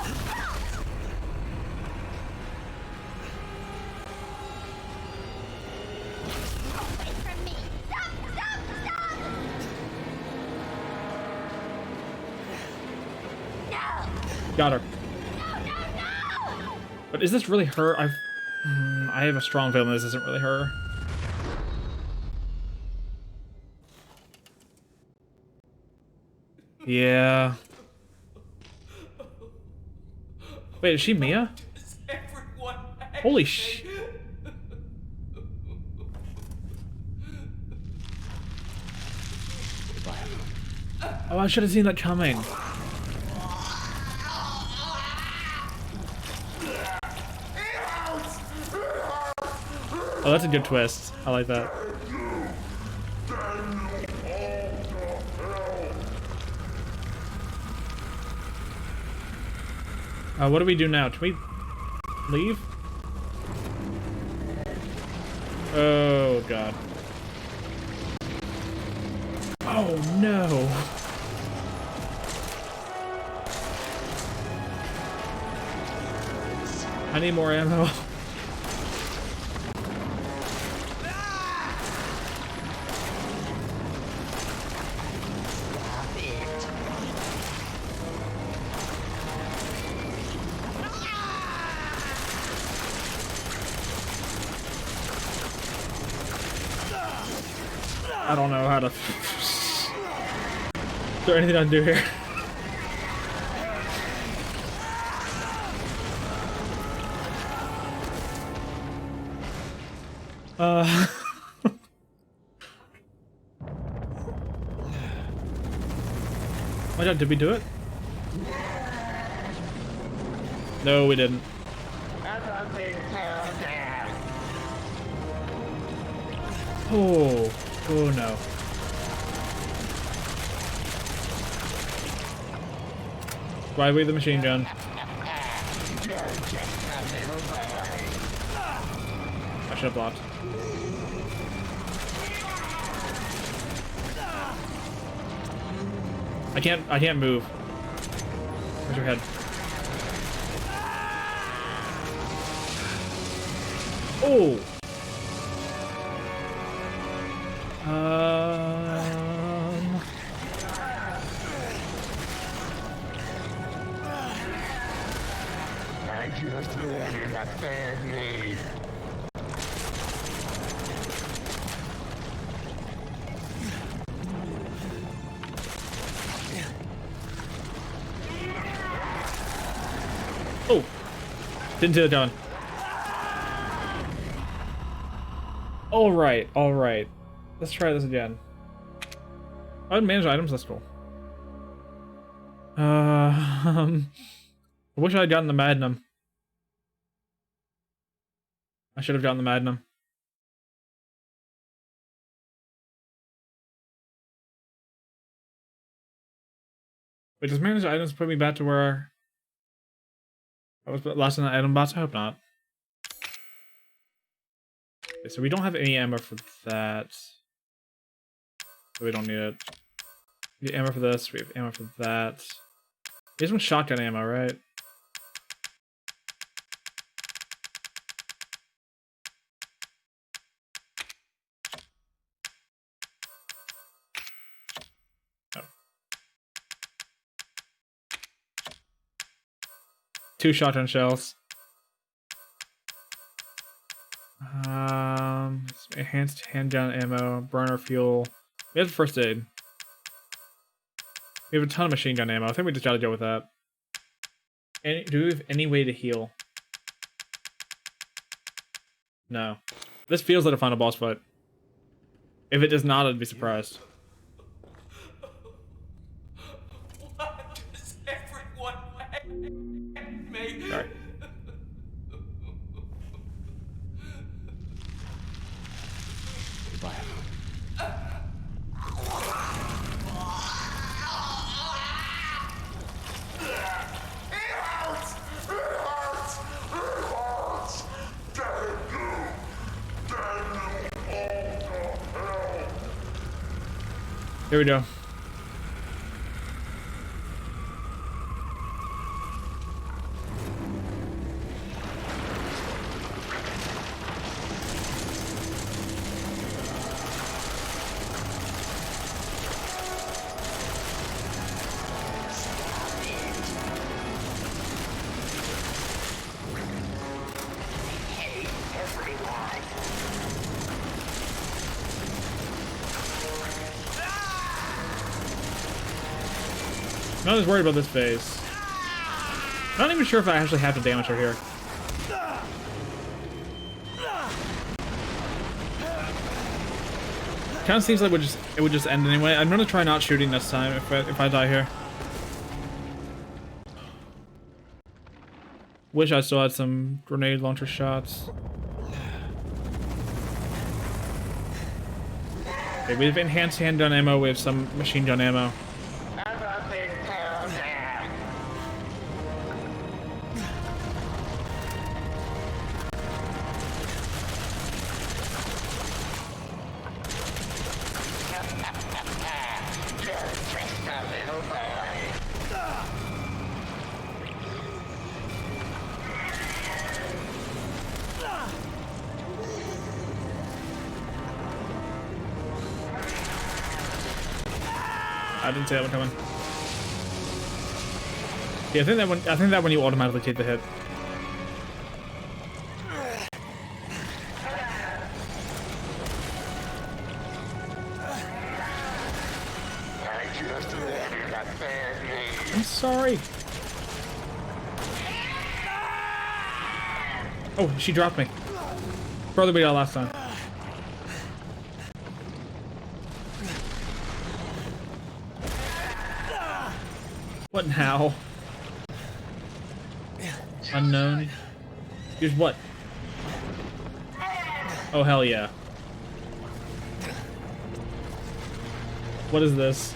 [SPEAKER 1] Got her. But is this really her? I have a strong feeling this isn't really her. Yeah. Wait, is she Mia? Holy sh... Oh, I should have seen that coming. Oh, that's a good twist. I like that. What do we do now? Can we leave? Oh, God. Oh, no. I need more ammo. I don't know how to... Is there anything I can do here? My God, did we do it? No, we didn't. Oh, oh no. Why with the machine gun? I should have blocked. I can't move. Where's your head? Oh!
[SPEAKER 5] I just wanted a family.
[SPEAKER 1] Oh! Didn't see that coming. Alright, alright. Let's try this again. Unmanaged items, that's cool. I wish I had gotten the Magnum. I should have gotten the Magnum. Wait, does managed items put me back to where I was last in the item box? I hope not. Okay, so we don't have any ammo for that. So we don't need it. We get ammo for this, we have ammo for that. There's some shotgun ammo, right? Oh. 2 shotgun shells. Enhanced handgun ammo, burner fuel. We have first aid. We have a ton of machine gun ammo. I think we just gotta go with that. Do we have any way to heal? No. This feels like a final boss fight. If it does not, I'd be surprised.
[SPEAKER 5] Why does everyone hate me?
[SPEAKER 1] Sorry.
[SPEAKER 8] Goodbye.
[SPEAKER 1] Here we go. not as worried about this phase. I'm not even sure if I actually have to damage her here. Kind of seems like it would just end anyway. I'm gonna try not shooting this time if I die here. Wish I still had some grenade launcher shots. Okay, we have enhanced handgun ammo. We have some machine gun ammo. I didn't see that one coming. Yeah, I think that one you automatically take the hit. I'm sorry. Oh, she dropped me. Brother beat out last time. What now? Unknown. Here's what? Oh, hell yeah. What is this?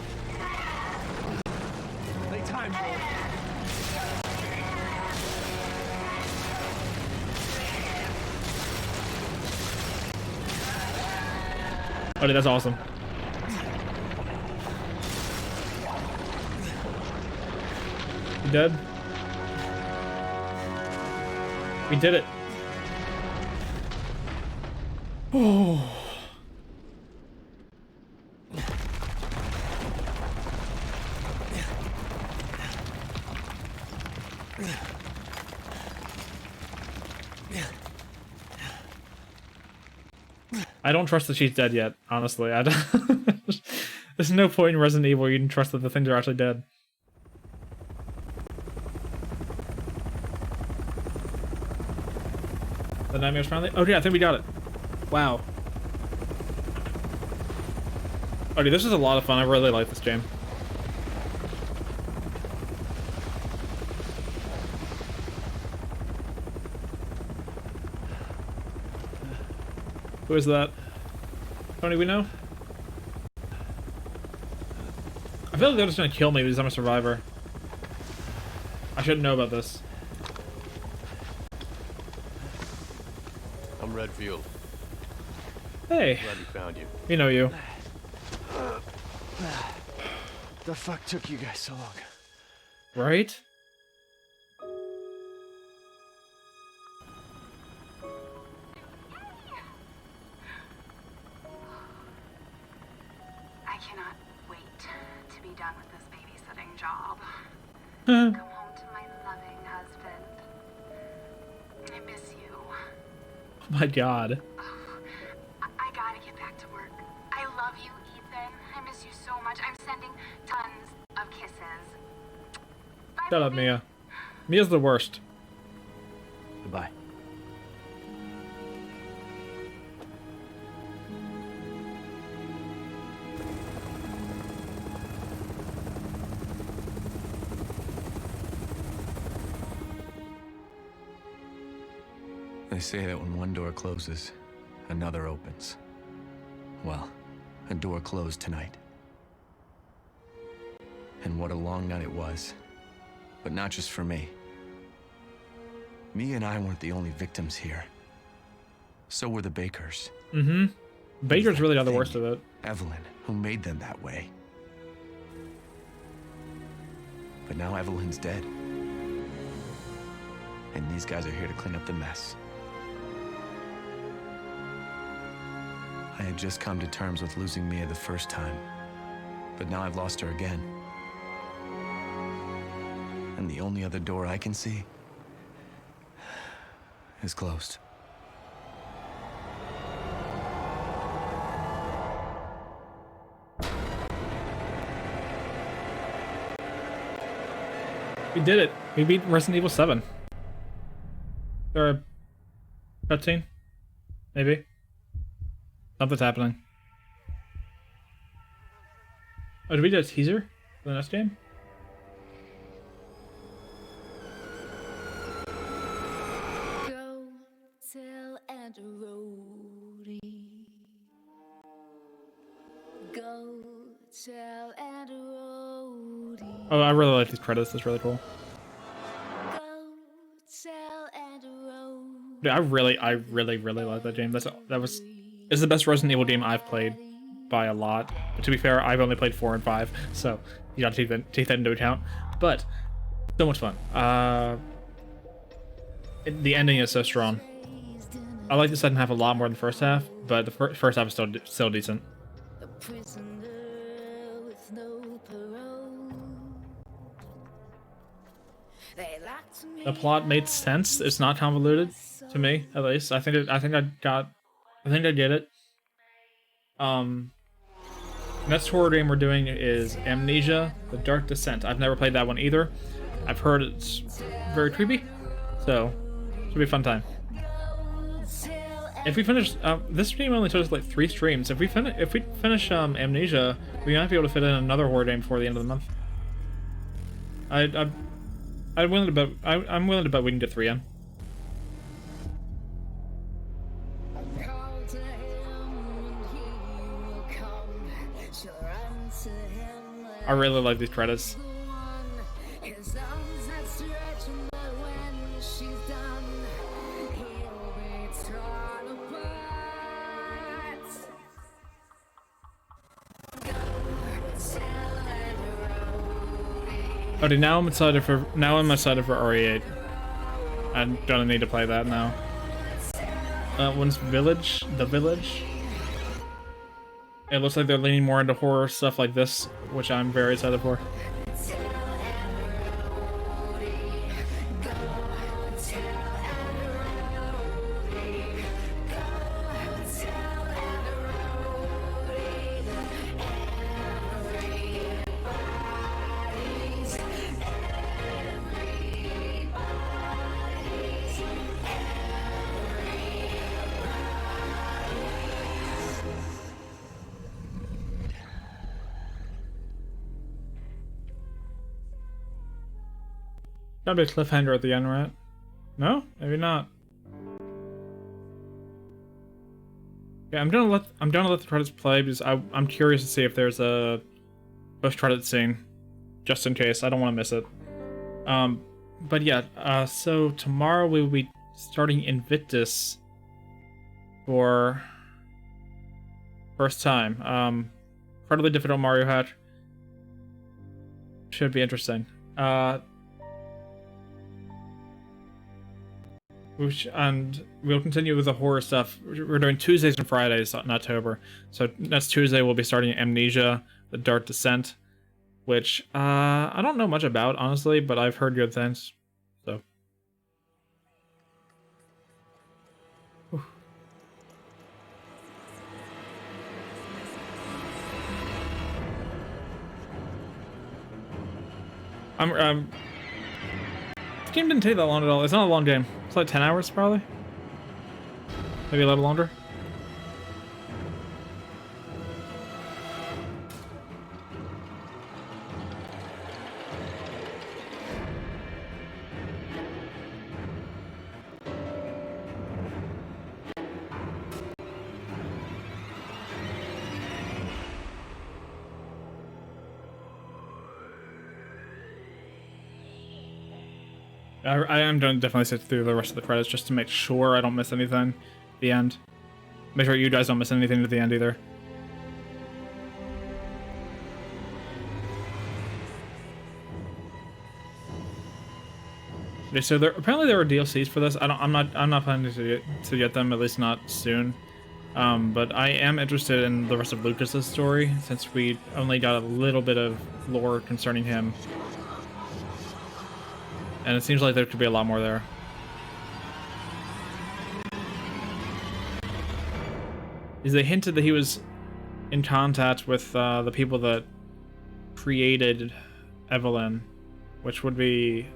[SPEAKER 1] Oh, dude, that's awesome. You dead? We did it. Oh. I don't trust that she's dead yet, honestly. I don't There's no point in Resident Evil where you can trust that the things are actually dead. The nightmare's finally. Oh yeah, I think we got it. Wow. Oh dude, this is a lot of fun. I really like this game. Who is that? Tony, we know? I feel like they're just gonna kill me because I'm a survivor. I shouldn't know about this.
[SPEAKER 11] I'm Redfield.
[SPEAKER 1] Hey.
[SPEAKER 11] Glad we found you.
[SPEAKER 1] We know you.
[SPEAKER 8] The fuck took you guys so long?
[SPEAKER 1] Right?
[SPEAKER 3] I cannot wait to be done with this babysitting job. Come home to my loving husband. I miss you.
[SPEAKER 1] Oh my god.
[SPEAKER 3] I gotta get back to work. I love you, Ethan. I miss you so much. I'm sending tons of kisses. Bye,
[SPEAKER 1] Shut up, Mia. Mia's the worst.
[SPEAKER 8] Goodbye.
[SPEAKER 4] They say that when one door closes, another opens. Well, a door closed tonight. And what a long night it was. But not just for me. Mia and I weren't the only victims here. So were the Bakers.
[SPEAKER 1] Mm-hmm. Baker's really not the worst of it.
[SPEAKER 4] Evelyn, who made them that way. But now Evelyn's dead. And these guys are here to clean up the mess. I had just come to terms with losing Mia the first time, but now I've lost her again. And the only other door I can see is closed.
[SPEAKER 1] We did it. We beat Resident Evil 7. There a cutscene? Maybe? Something's happening. Oh, did we do a teaser for the next game?
[SPEAKER 11] Go tell Aunt Rhody. Go tell Aunt Rhody.
[SPEAKER 1] Oh, I really like these credits. That's really cool.
[SPEAKER 11] Go tell Aunt Rhody.
[SPEAKER 1] Dude, I really like that game. It's the best Resident Evil game I've played by a lot. But to be fair, I've only played 4 and 5, so you gotta take that into account. But so much fun. The ending is so strong. I like the second half a lot more than the first half, but the first half is still decent.
[SPEAKER 11] A prisoner with no parole. They locked me
[SPEAKER 1] The plot made sense. It's not convoluted to me, at least. I think I get it. Next horror game we're doing is Amnesia: The Dark Descent. I've never played that one either. I've heard it's very creepy, so should be a fun time. If we finish, this stream only took us like 3 streams. If we finish Amnesia, we might be able to fit in another horror game before the end of the month. I'm willing to bet we can get 3 in. I really like these credits. Okay, now I'm excited for RE8. I'm gonna need to play that now. When's Village? The Village? It looks like they're leaning more into horror stuff like this, which I'm very excited for. Gotta be a cliffhanger at the end, right? No? Maybe not. Yeah, I'm gonna let the credits play because I'm curious to see if there's a post-credit scene, just in case. I don't want to miss it. But yeah, so tomorrow we will be starting Invictus for first time. Incredibly difficult Mario Hatch. Should be interesting. And we'll continue with the horror stuff. We're doing Tuesdays and Fridays in October. So next Tuesday we'll be starting Amnesia: The Dark Descent, which I don't know much about, honestly, but I've heard good things. So the game didn't take that long at all. It's not a long game. It's like 10 hours, probably. Maybe a little longer. I am going to definitely sit through the rest of the credits just to make sure I don't miss anything at the end. Make sure you guys don't miss anything at the end either. Okay, so apparently there are DLCs for this. I'm not planning to get them, at least not soon. But I am interested in the rest of Lucas's story since we only got a little bit of lore concerning him. And it seems like there could be a lot more there. They hinted that he was in contact with the people that created Evelyn which would be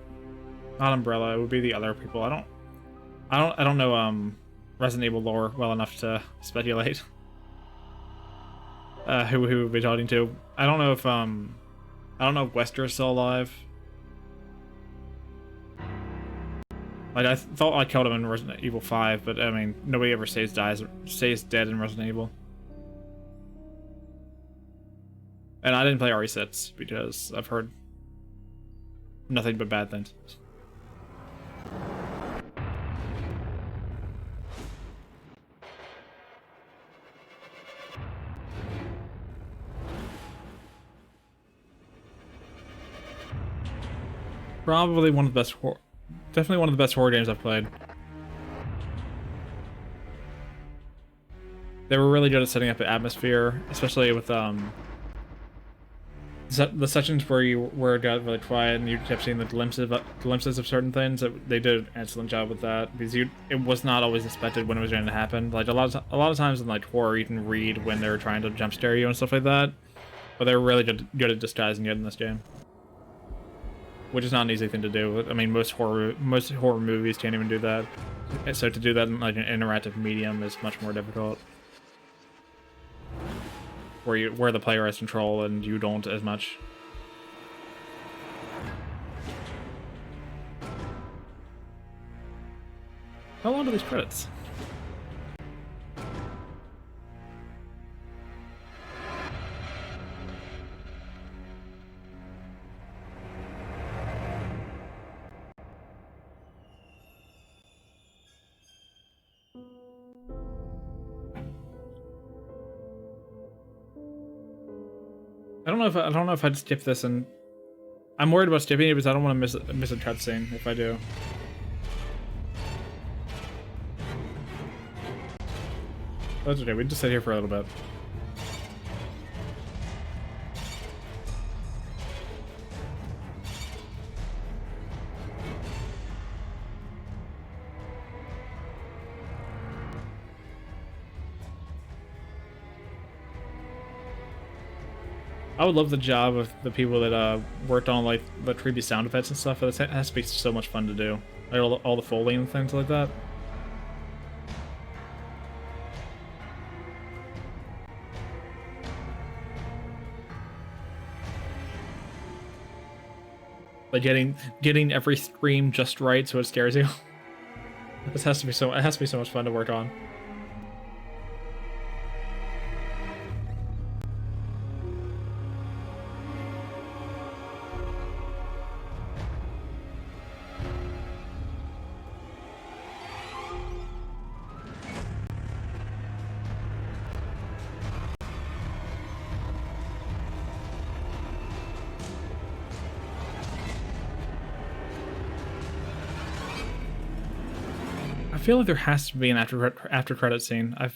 [SPEAKER 1] not Umbrella. It would be the other people. I don't know Resident Evil lore well enough to speculate who would be talking to. I don't know if Wesker is still alive. Like, I thought I killed him in Resident Evil 5, but I mean, nobody ever stays dead in Resident Evil. And I didn't play RE6 because I've heard nothing but bad things. Probably one of the best definitely one of the best horror games I've played. They were really good at setting up an atmosphere, especially with the sections where it got really quiet and you kept seeing the glimpses of certain things. They did an excellent job with that, because it was not always expected when it was going to happen. Like a lot of times in like horror, you can read when they're trying to jump scare you and stuff like that, but they're really good at disguising it in this game, which is not an easy thing to do. I mean, most horror movies can't even do that. So to do that in like an interactive medium is much more difficult, where the player has control and you don't as much. How long are these credits? I don't know if I'd skip this, and I'm worried about skipping it because I don't want to miss a cutscene if I do. That's okay. We can just sit here for a little bit. I would love the job of the people that worked on like the creepy sound effects and stuff. It has to be so much fun to do, like all the Foley and things like that. Like getting every scream just right so it scares you. It has to be so much fun to work on. I feel like there has to be an after credit scene. I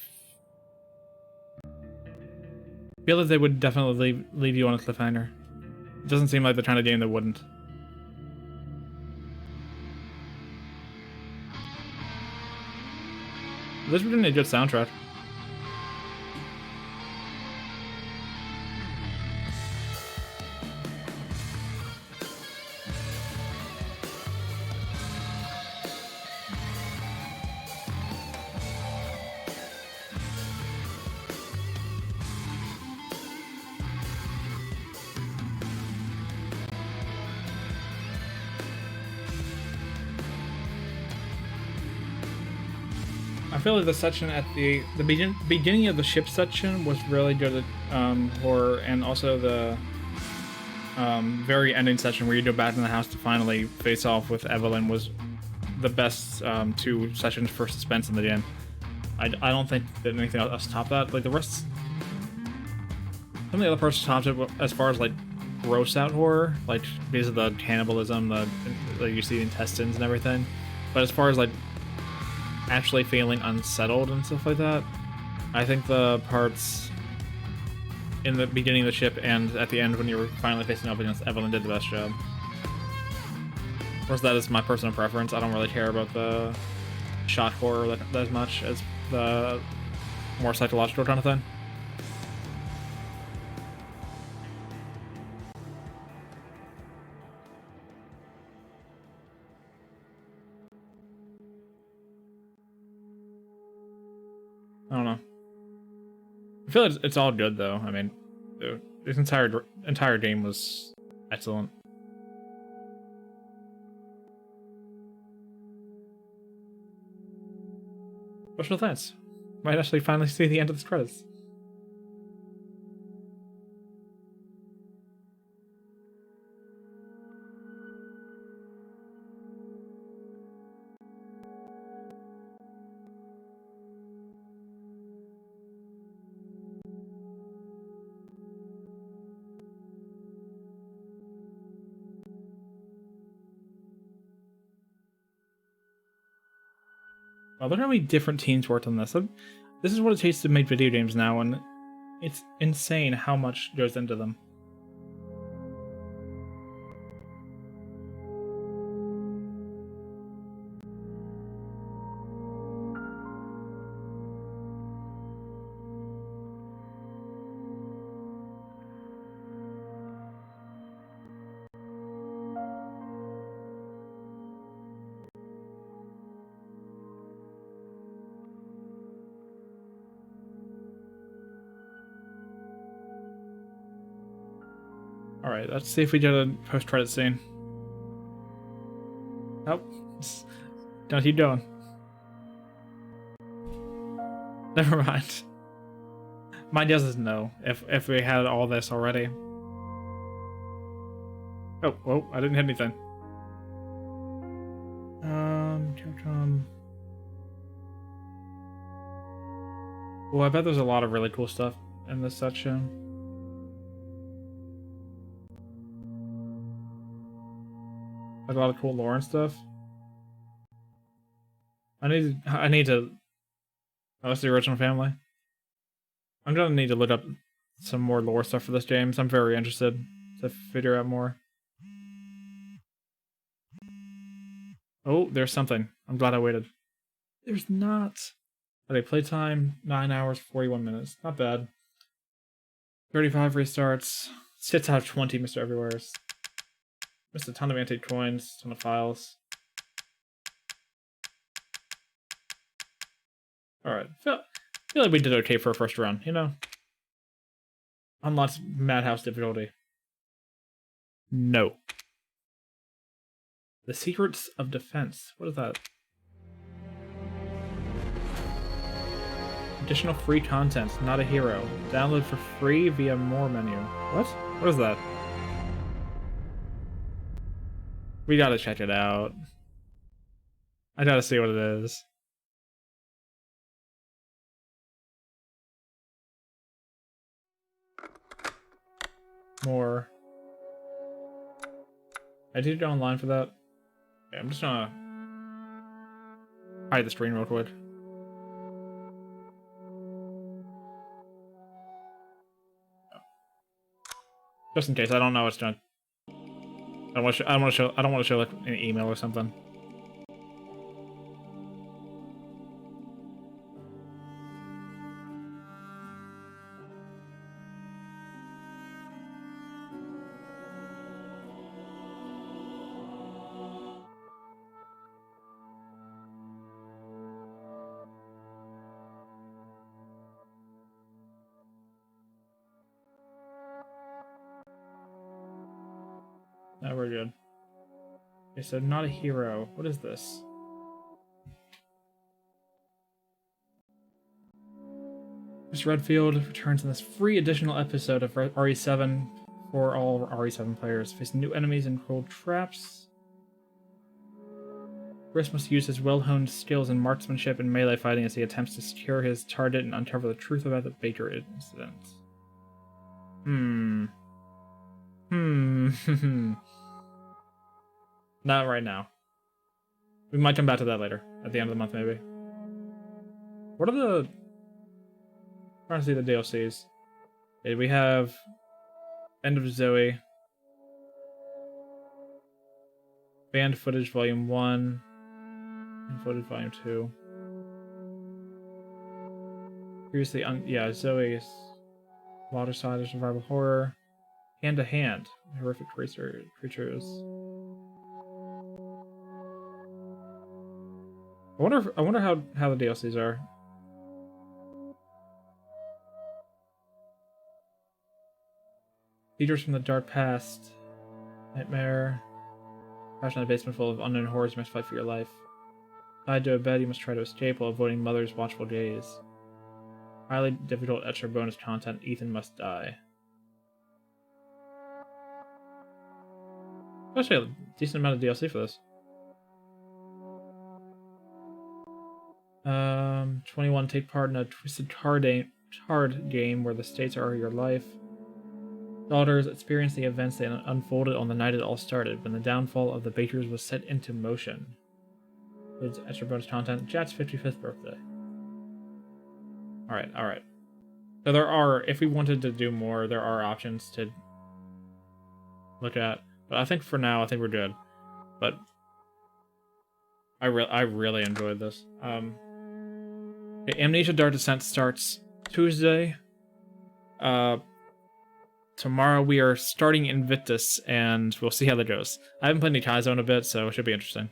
[SPEAKER 1] feel like they would definitely leave you on a cliffhanger. It doesn't seem like the kind of game that wouldn't. This would be a good soundtrack. I feel like the section at the beginning of the ship section was really good at horror, and also the very ending section where you go back in the house to finally face off with Evelyn was the best two sessions for suspense in the game. I don't think that anything else topped that. Like the rest, some of the other parts topped it as far as like gross out horror, like because of the cannibalism, like you see the intestines and everything. But as far as like actually feeling unsettled and stuff like that, I think the parts in the beginning of the ship and at the end when you were finally facing up against Evelyn did the best job. Of course, that is my personal preference. I don't really care about the shot horror that as much as the more psychological kind of thing. I don't know. I feel like it's all good though. I mean, this entire game was excellent. Special thanks. Might actually finally see the end of this credits. Well, look how many different teams worked on this. This is what it takes to make video games now, and it's insane how much goes into them. Alright, let's see if we get a post-credit scene. Nope. Don't keep going. Never mind. My guess is no, if we had all this already. Oh, whoa, I didn't hit anything. Well, I bet there's a lot of really cool stuff in this section. Like a lot of cool lore and stuff. I need to. Oh, that's the original family. I'm gonna need to look up some more lore stuff for this game. So I'm very interested to figure out more. Oh, there's something. I'm glad I waited. There's not. Okay, playtime 9 hours 41 minutes. Not bad. 35 restarts. 6 out of 20 Mr. Everywheres. Missed a ton of antique coins, ton of files. Alright, feel like we did okay for a first run, you know? Unlocked Madhouse difficulty. No. The Secrets of Defense. What is that? Additional free content, not a hero. Download for free via more menu. What? What is that? We gotta check it out. I gotta see what it is. More. I did go online for that. Yeah, I'm just gonna hide the screen real quick. Just in case, I don't know what's done. I don't want to show like an email or something. No, we're good. Okay, so not a hero. What is this? Chris Redfield returns in this free additional episode of RE7 for all RE7 players. Facing new enemies and cold traps. Chris must use his well-honed skills in marksmanship and melee fighting as he attempts to secure his target and uncover the truth about the Baker incident. Not right now. We might come back to that later. At the end of the month, maybe. What are the... I'm trying to see the DLCs. Okay, we have... End of Zoe. Banned Footage Volume 1. And Footage Volume 2. Previously, yeah, Zoe's... Waterside Survival Horror. Hand to Hand. Horrific creatures. I wonder how the DLCs are. Features from the dark past. Nightmare. Crash in a basement full of unknown horrors. You must fight for your life. Tied to a bed, you must try to escape while avoiding Mother's watchful gaze. Highly difficult extra bonus content. Ethan must die. Actually, a decent amount of DLC for this. 21. Take part in a twisted card game where the stakes are your life. Daughters experience the events that unfolded on the night it all started, when the downfall of the Bakers was set into motion. Includes extra bonus content. Jack's 55th birthday. Alright. So there are, if we wanted to do more, there are options to look at. But I think for now, I think we're good. But I really enjoyed this. Amnesia Dark Descent starts Tuesday. Tomorrow we are starting Invictus, and we'll see how that goes. I haven't played any Kaizo in a bit, so it should be interesting.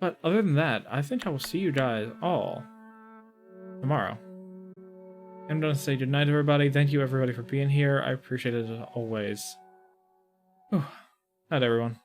[SPEAKER 1] But other than that, I think I will see you guys all tomorrow. I'm going to say goodnight, everybody. Thank you, everybody, for being here. I appreciate it as always. Whew. Night, everyone.